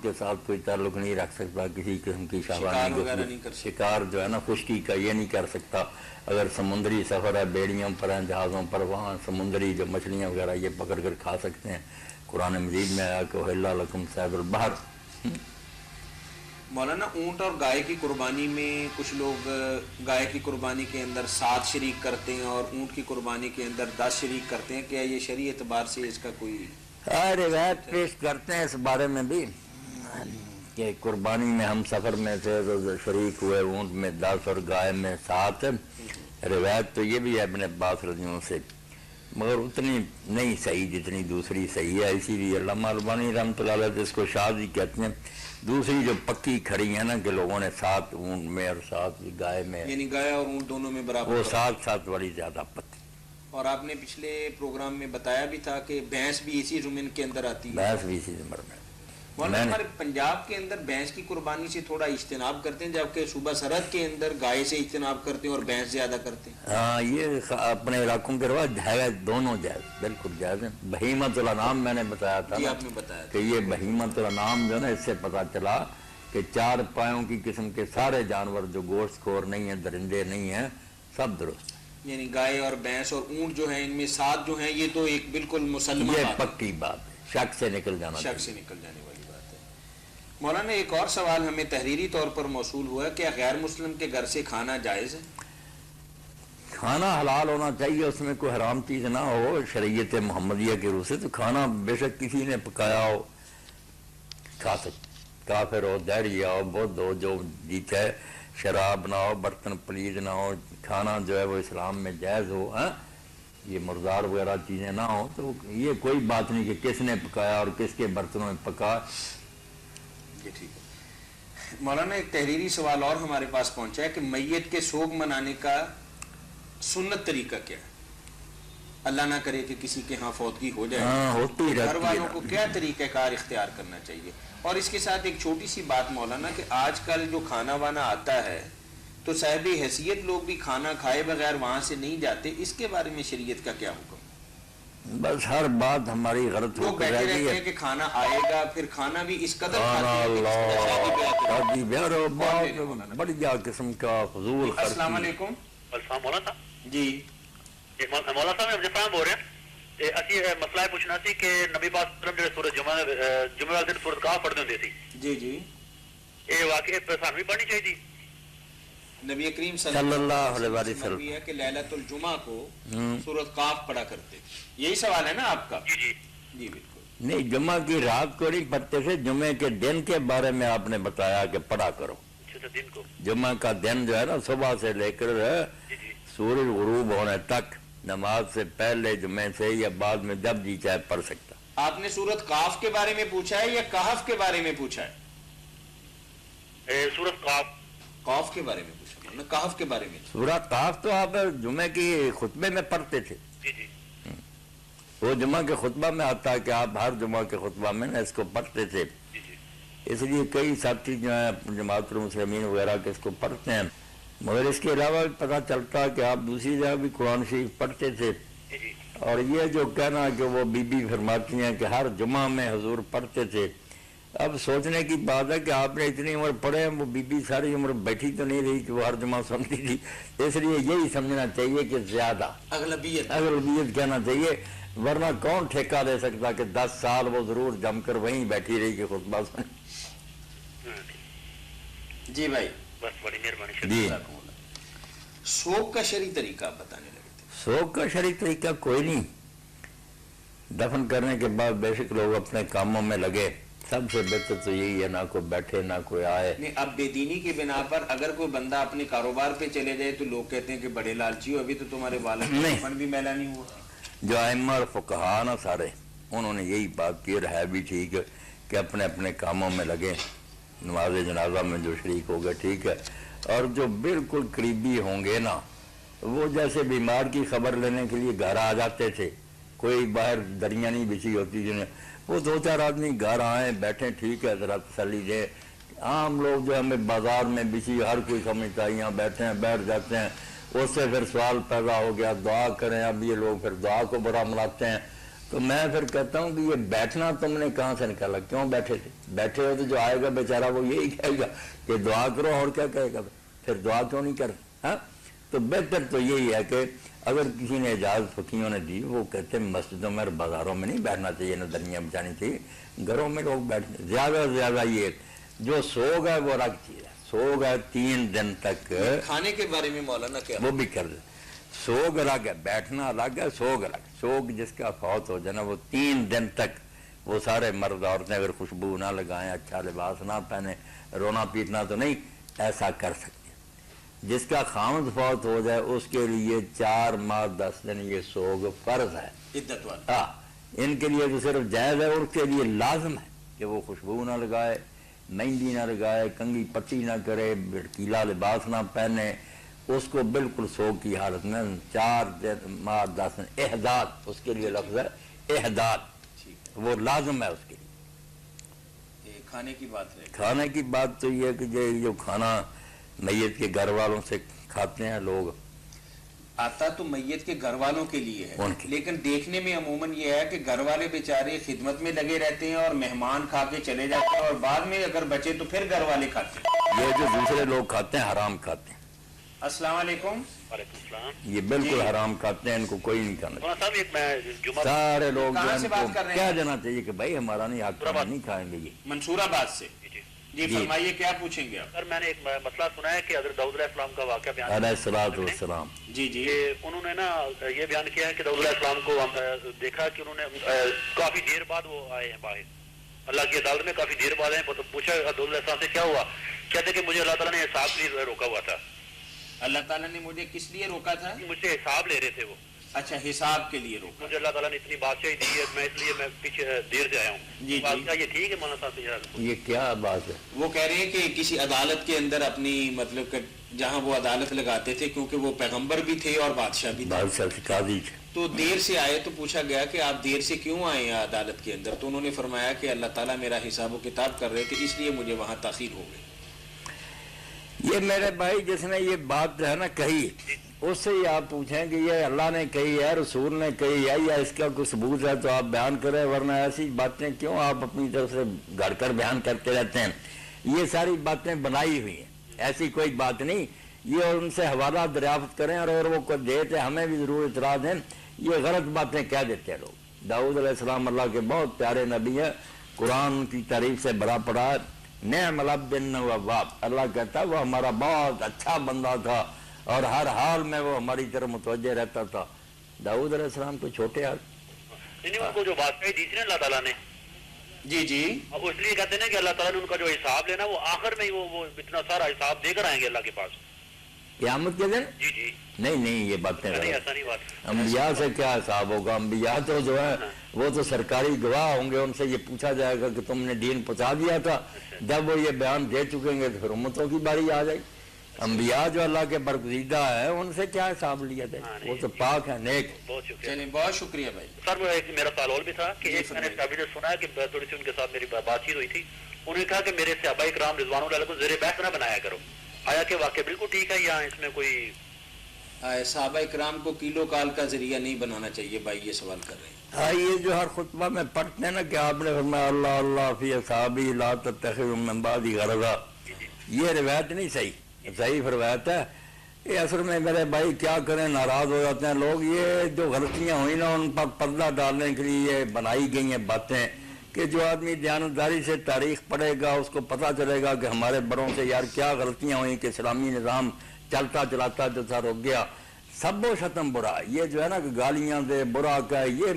کے ساتھ کوئی تعلق نہیں رکھ سکتا، کسی قسم کی شہوانی شکار جو ہے نا خشکی کا یہ نہیں کر سکتا. اگر سمندری سفر ہے، بیڑیوں پر ہیں، جہازوں پر، وہاں سمندری جو مچھلیاں وغیرہ یہ پکڑ کر کھا سکتے ہیں. قرآن مجید میں آیا کہ احل لکم صید البحر. مولانا اونٹ اور گائے کی قربانی میں کچھ لوگ گائے کی قربانی کے اندر 7 شریک کرتے ہیں اور اونٹ کی قربانی کے اندر 10 شریک کرتے ہیں. کیا یہ شرعی اعتبار سے اس کا کوئی روایت پیش کرتے ہیں اس بارے میں بھی کہ قربانی میں ہم سفر میں تھے تو شریک ہوئے، اونٹ میں 10 اور گائے میں 7. روایت تو یہ بھی ہے ابن عباس رضی اللہ عنہ سے، مگر اتنی نہیں صحیح جتنی دوسری صحیح ہے. اسی لیے علامہ البانی رحمۃ اللہ علیہ جس کو شاذ ہی کہتے ہیں. دوسری جو پکی کھڑی ہے نا کہ لوگوں نے 7 اونٹ میں اور 7 گائے میں، یعنی گائے اور اونٹ دونوں میں برابر، وہ 7 والی زیادہ پتی. اور آپ نے پچھلے پروگرام میں بتایا بھی تھا کہ بھینس بھی اسی ضمن کے اندر آتی ہے. بھینس بھی اسی ضمن میں. مولانا ہمارے پنجاب کے اندر بھینس کی قربانی سے تھوڑا اجتناب کرتے ہیں، جبکہ صوبہ سرحد کے اندر گائے سے اجتناب کرتے ہیں اور بھینس زیادہ کرتے ہیں. ہاں یہ اپنے علاقوں کے رواج ہے، دونوں جائز، بالکل جائز ہیں. بہیمۃ الانعام میں نے بتایا تھا آپ نے بتایا کہ یہ بہیمۃ الانعام جو ہے نا اس سے پتہ چلا کہ 4 پایوں کی قسم کے سارے جانور جو گوشت خور نہیں ہیں، درندے نہیں ہیں، سب درست. یعنی گائے اور بھینس اور اونٹ جو ہیں ان میں 7 جو ہیں، یہ تو ایک بالکل مسلمہ یہ بات پکی بات ہے، شک سے نکل جانا، شک سے نکل جانے والی بات ہے. مولانا ایک اور سوال ہمیں تحریری طور پر موصول ہوا ہے، کیا غیر مسلم کے گھر سے کھانا جائز ہے؟ کھانا حلال ہونا چاہیے، اس میں کوئی حرام چیز نہ ہو. شریعت محمدیہ کے روح سے تو کھانا بے شک کسی نے پکایا ہو کھا سکتے، کافر ہو، دہری ہو، بدھ ہو، جو جی چاہے، شراب نہ ہو، برتن پلیز نہ ہو، کھانا جو ہے وہ اسلام میں جائز ہو. یہ مردار وغیرہ چیزیں نہ ہوں تو یہ کوئی بات نہیں کہ کس نے پکایا اور کس کے برتنوں میں پکا. یہ ٹھیک ہے. مولانا ایک تحریری سوال اور ہمارے پاس پہنچا ہے کہ میت کے سوگ منانے کا سنت طریقہ کیا ہے؟ اللہ نہ کرے کہ کسی کے ہاں فوتگی ہو جائے، گھر والوں کو کیا طریقہ کار اختیار کرنا چاہیے؟ اور اس کے ساتھ ایک چھوٹی سی بات مولانا کہ آج کل جو کھانا وانا آتا ہے تو صاحب حیثیت لوگ بھی کھانا کھائے بغیر وہاں سے نہیں جاتے، اس کے بارے میں شریعت کا کیا حکم؟ بس ہر بات ہماری غلط ہو کر رہی ہے کہ کھانا آئے گا، پھر کھانا بھی اس قدر شادی بیاہ بڑھیا قسم کا فضول. السلام علیکم. السلام علیکم. جی مولا صاحب عبد السلام بول رہے ہیں. اسی مسئلہ پوچھنا سی کہ نبی پاک جڑے سورۃ جمعہ والے دن سورۃ کہف پڑھتے ہوندے سی. جی یہ واقعی سانوں بھی پڑھنی چاہیے. نبی کریم صلی اللہ علیہ وسلم ہے کہ لیلۃ الجمعہ کو سورۃ کہف پڑھا کرتے. یہی سوال ہے نا آپ کا؟ جی بالکل. نہیں، جمعہ کی رات کو نہیں پڑھتے تھے، جمعے کے دن کے بارے میں آپ نے بتایا کہ پڑھا کرو. دن کو جمعہ کا دن جو ہے نا صبح سے لے کر سورج غروب ہونے تک نماز سے پہلے جمعے سے یا بعد میں جب جی چاہے پڑھ سکتا. آپ نے سورۃ کہف کے بارے میں پوچھا ہے یا کہف کے بارے میں پوچھا ہے؟ سورۃ کہف کے بارے میں پوچھا، کہف کے بارے میں. سورۃ کہف تو آپ جمعے کی خطبے میں پڑھتے تھے. وہ جمعہ کے خطبہ میں آتا ہے کہ آپ ہر جمعہ کے خطبہ میں اس کو پڑھتے تھے. اس لیے کئی ساتھی جو ہیں جماعت المسلمین وغیرہ کے اس کو پڑھتے ہیں، مگر اس کے علاوہ پتہ چلتا کہ آپ دوسری جگہ بھی قرآن شریف پڑھتے تھے، اور یہ جو کہنا کہ وہ بی بی فرماتی ہیں کہ ہر جمعہ میں حضور پڑھتے تھے، اب سوچنے کی بات ہے کہ آپ نے اتنی عمر پڑھے ہیں، وہ بی بی ساری عمر بیٹھی تو نہیں رہی کہ وہ ہر جمعہ سنتی تھی، اس لیے یہی سمجھنا چاہیے کہ زیادہ اغلبیت کہنا چاہیے، ورنہ کون ٹھیکہ دے سکتا کہ 10 سال وہ ضرور جم کر وہیں بیٹھی رہی کہ خطبہ سنے۔ جی بھائی، بس بڑی مہربانی، جی سوگ کا شرعی طریقہ آپ بتانے لگے تھے۔ سوگ کا شرعی طریقہ کوئی نہیں، دفن کرنے کے بعد بے شک لوگ اپنے کاموں میں لگے، سب سے بہتر تو یہی ہے نہ کوئی بیٹھے نہ کوئی آئے۔ نہیں، اب بے دینی کی بنا پر اگر کوئی بندہ اپنے کاروبار پہ چلے جائے تو لوگ کہتے ہیں کہ بڑے لالچی ہو، ابھی تو تمہارے والد کا دفن بھی میلا نہیں ہوا۔ جو ائمہ اور فقہا نا سارے، انہوں نے یہی بات کی، اور ہے بھی ٹھیک ہے کہ اپنے اپنے کاموں میں لگے، نماز جنازہ میں جو شریک ہو گئے ٹھیک ہے، اور جو بالکل قریبی ہوں گے نا، وہ جیسے بیمار کی خبر لینے کے لیے گھر آ جاتے تھے، کوئی باہر دریا نہیں بچھی ہوتی جنہیں، وہ 2-4 آدمی گھر آئیں بیٹھیں ٹھیک ہے ذرا تسلی دیں۔ عام لوگ جو ہمیں بازار میں بچھی ہر کوئی سمجھتا ہے یہاں بیٹھے ہیں، بیٹھ جاتے ہیں، اس سے پھر سوال پیدا ہو گیا دعا کریں، اب یہ لوگ پھر دعا کو بڑا مناتے ہیں، تو میں پھر کہتا ہوں کہ یہ بیٹھنا تم نے کہاں سے نکالا، کیوں بیٹھے تھے؟ بیٹھے ہو تو جو آئے گا بیچارہ وہ یہی کہے گا کہ دعا کرو، اور کیا کہے گا، پھر دعا کیوں نہیں کر؟ ہاں، تو بہتر تو یہی ہے کہ اگر کسی نے اجازت فقیوں نے دی، وہ کہتے ہیں مسجدوں میں اور بازاروں میں نہیں بیٹھنا چاہیے، نہ درمیاں بچانی چاہیے، گھروں میں لوگ بیٹھتے زیادہ سے زیادہ۔ یہ جو سوگ ہے وہ الگ چیز ہے، سوگ ہے 3 دن تک، کھانے کے بارے میں مولانا کیا وہ بھی کر دے، سوگ الگ ہے، بیٹھنا الگ ہے، سوگ الگ۔ سوگ جس کا فوت ہو جائے نا، وہ 3 دن تک وہ سارے مرد عورتیں اگر خوشبو نہ لگائیں، اچھا لباس نہ پہنے، رونا پیٹنا تو نہیں، ایسا کر سکتے۔ جس کا خامد فوت ہو جائے اس کے لیے 4 ماہ 10 دن یہ سوگ فرض ہے، عدت والا۔ ہاں، ان کے لیے تو صرف جائز ہے، اور اس کے لیے لازم ہے کہ وہ خوشبو نہ لگائے، مہندی نہ لگائے، کنگھی پٹی نہ کرے، بھڑکیلا لباس نہ پہنے، اس کو بالکل سوگ کی حالت میں 4 ماہ 10 دن احداث، اس کے لیے لفظ ہے احداث، وہ لازم ہے اس کے لیے۔ کھانے کی بات ہے، کھانے کی بات تو یہ ہے کہ جو کھانا میت کے گھر والوں سے کھاتے ہیں لوگ، آتا تو میت کے گھر والوں کے لیے ہے، لیکن دیکھنے میں عموماً یہ ہے کہ گھر والے بیچارے خدمت میں لگے رہتے ہیں اور مہمان کھا کے چلے جاتے ہیں، اور بعد میں اگر بچے تو پھر گھر والے کھاتے ہیں۔ یہ جو دوسرے لوگ کھاتے ہیں حرام کھاتے ہیں۔ السلام علیکم۔ وعلیکم السلام۔ یہ بالکل حرام کھاتے ہیں، ان کو کوئی نہیں کھانا۔ صاحب ایک میں سارے لوگ کہاں سے بات کر رہے ہیں؟ کہہ دینا چاہیے کہ بھائی ہمارا نہیں حق، ہم نہیں کھائیں گے یہ۔ منصور آباد سے۔ جی فرمائیے، کیا پوچھیں گے آپ؟ سر میں نے ایک مسئلہ سنا ہے کہ حضرت داؤد علیہ السلام کا واقعہ بیان علیہ الصلوۃ والسلام، جی جی، انہوں نے نا یہ بیان کیا ہے کہ داؤد علیہ السلام کو ہم دیکھا کہ انہوں نے کافی دیر بعد وہ آئے ہیں باہر اللہ کی عدالت میں، کافی دیر بعد آئے ہیں، تو پوچھا داؤد علیہ السلام سے کیا ہوا، کہتے کہ مجھے اللہ تعالیٰ نے حساب کے لیے روکا ہوا تھا۔ اللہ تعالیٰ نے مجھے کس لیے روکا تھا؟ مجھ سے حساب لے رہے تھے وہ۔ اچھا، حساب کے لیے روکا۔ مجھے اللہ تعالیٰ نے اتنی بادشاہی دی ہے، میں اس لیے میں پیچھے دیر سے آیا ہوں۔ جی بات کیا یہ ٹھیک ہے مولانا صاحب؟ یہ کیا بات ہے؟ وہ کہہ رہے ہیں کہ کسی عدالت کے اندر اپنی مطلب کہ جہاں وہ عدالت لگاتے تھے، کیونکہ وہ پیغمبر بھی تھے اور بادشاہ بھی تھے، بادشاہ سے قاضی تھے، تو دیر سے آئے، تو پوچھا گیا کہ آپ دیر سے کیوں آئے ہیں عدالت کے اندر، تو انہوں نے فرمایا کہ اللہ تعالیٰ میرا حساب و کتاب کر رہے تھے، اس لیے مجھے وہاں تاخیر ہو گئی۔ یہ میرے بھائی جس نے یہ بات ہے نا کہی، اس سے ہی آپ پوچھیں کہ یہ اللہ نے کہی ہے، رسول نے کہی ہے، یا اس کا کوئی ثبوت ہے تو آپ بیان کریں، ورنہ ایسی باتیں کیوں آپ اپنی طرف سے گھڑ کر بیان کرتے رہتے ہیں؟ یہ ساری باتیں بنائی ہوئی ہیں، ایسی کوئی بات نہیں، یہ ان سے حوالہ دریافت کریں، اور اگر وہ کوئی دے تو ہمیں بھی ضرور اطلاع دیں۔ یہ غلط باتیں کہہ دیتے ہیں لوگ۔ داؤد علیہ السلام اللہ کے بہت پیارے نبی ہیں، قرآن کی تعریف سے بھرا پڑا ہے، نعم العبد انہ اواب، اللہ کہتا ہے وہ ہمارا بہت اچھا بندہ تھا اور ہر حال میں وہ ہماری طرف متوجہ رہتا تھا۔ داؤد علیہ السلام کو چھوٹے حال، ان کو جو بادشاہی دی تھی نا اللہ تعالیٰ نے، جی جی، اب اس لیے کہتے ہیں کہ اللہ تعالیٰ نے ان کا جو حساب لینا وہ آخر میں ہی وہ اتنا سارا حساب دے کر آئیں گے اللہ کے پاس قیامت کے دن؟ جی جی، نہیں یہ باتیں نہیں غلط۔ ایسا نہیں بات۔ انبیاء سے کیا حساب ہوگا؟ انبیاء تو جو ہے وہ تو سرکاری گواہ ہوں گے، ان سے یہ پوچھا جائے گا کہ تم نے دین پہنچا دیا تھا، جب وہ یہ بیان دے چکیں گے تو پھر امتوں کی باری آ جائے گی۔ انبیاء جو اللہ کے برگزیدہ ہے ان سے کیا حساب لیا جائے؟ وہ تو پاک ہے، نیک۔ بہت شکریہ۔ چلیں، بہت شکریہ بھائی۔ سر ایک میرا سوال اور بھی تھا کہ ایک میں نے ابھی سے سنا ہے کہ تھوڑی سی ان کے ساتھ میری بات چیت ہوئی تھی، انہوں نے کہا کہ میرے صحابہ کرام رضوان اللہ علیہ کو زیر بحث نہ بنایا کرو. آیا کہ واقعہ بالکل ٹھیک ہے یا اس میں کوئی صحابہ کرام کو کیلو کال کا ذریعہ نہیں بنانا چاہیے؟ بھائی یہ سوال کر رہے ہیں. ہاں یہ جو ہر خطبہ میں پڑھتے ہیں نا کہ آپ نے فرمایا اللہ اللہ فی اصحابی لا تتخذوا من بعدی غرضا، یہ روایت نہیں صحیح، ضعیف روایت ہے. یہ اصل میں میرے بھائی کیا کریں، ناراض ہو جاتے ہیں لوگ. یہ جو غلطیاں ہوئی نا ان پر پردہ ڈالنے کے لیے بنائی گئی ہیں باتیں کہ جو آدمی دیانتداری سے تاریخ پڑھے گا اس کو پتہ چلے گا کہ ہمارے بڑوں سے یار کیا غلطیاں ہوئیں کہ اسلامی نظام چلتا چلاتا جو تھا رک گیا. سب و شتم برا، یہ جو ہے نا کہ گالیاں دے برا کا، یہ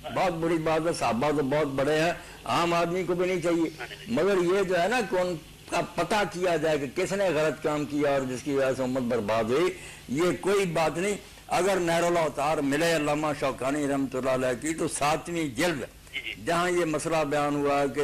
بہت بری بات ہے. صحابہ تو بہت بڑے ہیں، عام آدمی کو بھی نہیں چاہیے، مگر یہ جو ہے نا کہ ان کا پتہ کیا جائے کہ کس نے غلط کام کیا اور جس کی وجہ سے امت برباد ہوئی، یہ کوئی بات نہیں. اگر نہر الاوتار ملے علامہ شوکانی رحمۃ اللہ علیہ کی تو 7ویں جلد جہاں یہ مسئلہ بیان ہوا کہ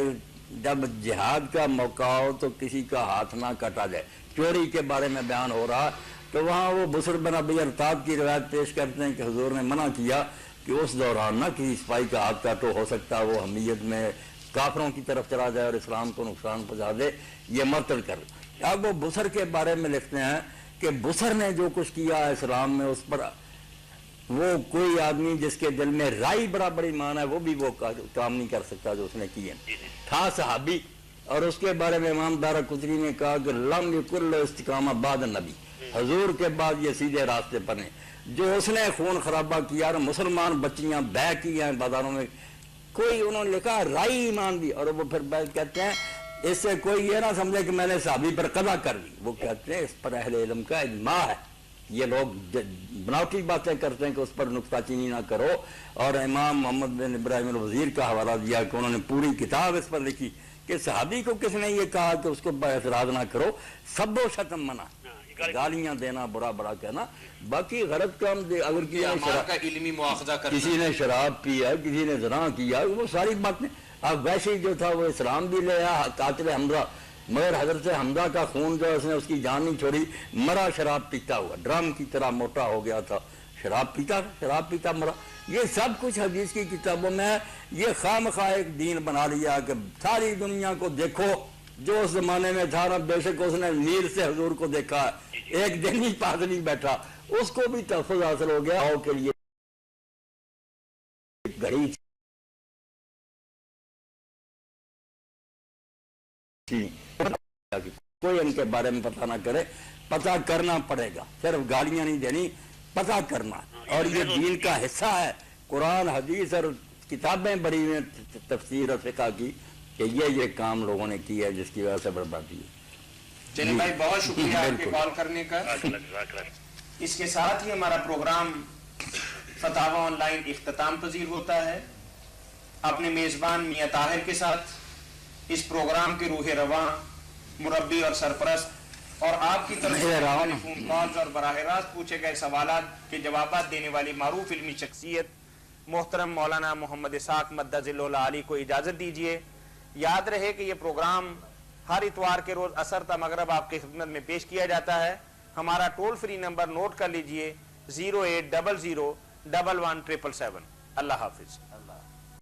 جب جہاد کا موقع ہو تو کسی کا ہاتھ نہ کاٹا جائے، چوری کے بارے میں بیان ہو رہا، تو وہاں وہ بسر بن ابی ارتاب کی روایت پیش کرتے ہیں کہ حضور نے منع کیا کہ اس دوران نہ کسی سپاہی کا ہاتھ کاٹو، ہو سکتا وہ حمیت میں کافروں کی طرف چلا جائے اور اسلام کو نقصان پہنچا دے، یہ مرتد کر. اب وہ بسر کے بارے میں لکھتے ہیں کہ بسر نے جو کچھ کیا اسلام میں اس پر وہ کوئی آدمی جس کے دل میں رائی برابر ایمان ہے وہ بھی وہ کام نہیں کر سکتا جو اس نے کیے. تھا صحابی اور اس کے بارے میں امام دارقطنی نے کہا کہ لم یکن له استقامہ بعد النبی، حضور کے بعد یہ سیدھے راستے پر نہیں. جو اس نے خون خرابہ کیا اور مسلمان بچیاں بہ کی ہیں بازاروں میں، کوئی انہوں نے لکھا رائی ایمان دی، اور وہ پھر کہتے ہیں اس سے کوئی یہ نہ سمجھے کہ میں نے صحابی پر قضا کر دی. وہ کہتے ہیں اس پر اہل علم کا اجماع ہے. یہ لوگ بناوٹی باتیں کرتے ہیں کہ اس پر نکتہ چینی نہ کرو، اور امام محمد بن ابراہیم الوزیر کا حوالہ دیا کہ انہوں نے پوری کتاب اس پر لکھی کہ صحابی کو کس نے یہ کہا کہ اس کو اعتراض نہ کرو. سب و شتم منع، گالیاں دینا، برا برا کہنا، باقی غلط کام اگر علمی مواخذہ کرنا، کسی نے شراب پیا، کسی نے زنا کیا، وہ ساری باتیں. اب ویسے جو تھا وہ اسلام بھی لے آیا قاتل حمزہ، مگر حضرت حمزہ کا خون جو اس نے اس کی جان نہیں چھوڑی، مرا شراب پیتا ہوا، ڈرم کی طرح موٹا ہو گیا تھا، شراب پیتا مرا. یہ سب کچھ حدیث کی کتابوں میں. یہ خواہ مخواہ ایک دین بنا لیا کہ ساری دنیا کو دیکھو، جو اس زمانے میں تھا نا، بے شک اس نے نیل سے حضور کو دیکھا، ایک دن ہی پاس نہیں بیٹھا، اس کو بھی تحفظ حاصل ہو گیا. کے لیے گھڑی کوئی ان کے بارے میں پتہ نہ کرے، پتہ کرنا پڑے گا، صرف گالیاں نہیں دینی، پتہ کرنا. اور یہ دین کا حصہ ہے. قرآن حدیث اور کتابیں بڑی ہیں تفسیر اور فقہ کی کہ یہ کام لوگوں نے کیا ہے جس کی وجہ سے بربادی ہے. چلے بھائی بہت شکریہ آپ کے کال کرنے کا. اس کے ساتھ ہی ہمارا پروگرام فتاوی آن لائن اختتام پذیر ہوتا ہے. اپنے میزبان میاں طاہر کے ساتھ اس پروگرام کے روح رواں، مربی اور سرپرست اور آپ کی طرف سے فون کالز اور براہ راست پوچھے گئے سوالات کے جوابات دینے والی معروف علمی شخصیت محترم مولانا محمد اسحاق مدہ ذلہ العالی کو اجازت دیجیے. یاد رہے کہ یہ پروگرام ہر اتوار کے روز عصر تا مغرب آپ کی خدمت میں پیش کیا جاتا ہے. ہمارا ٹول فری نمبر نوٹ کر لیجئے 0800 11 777. اللہ حافظ.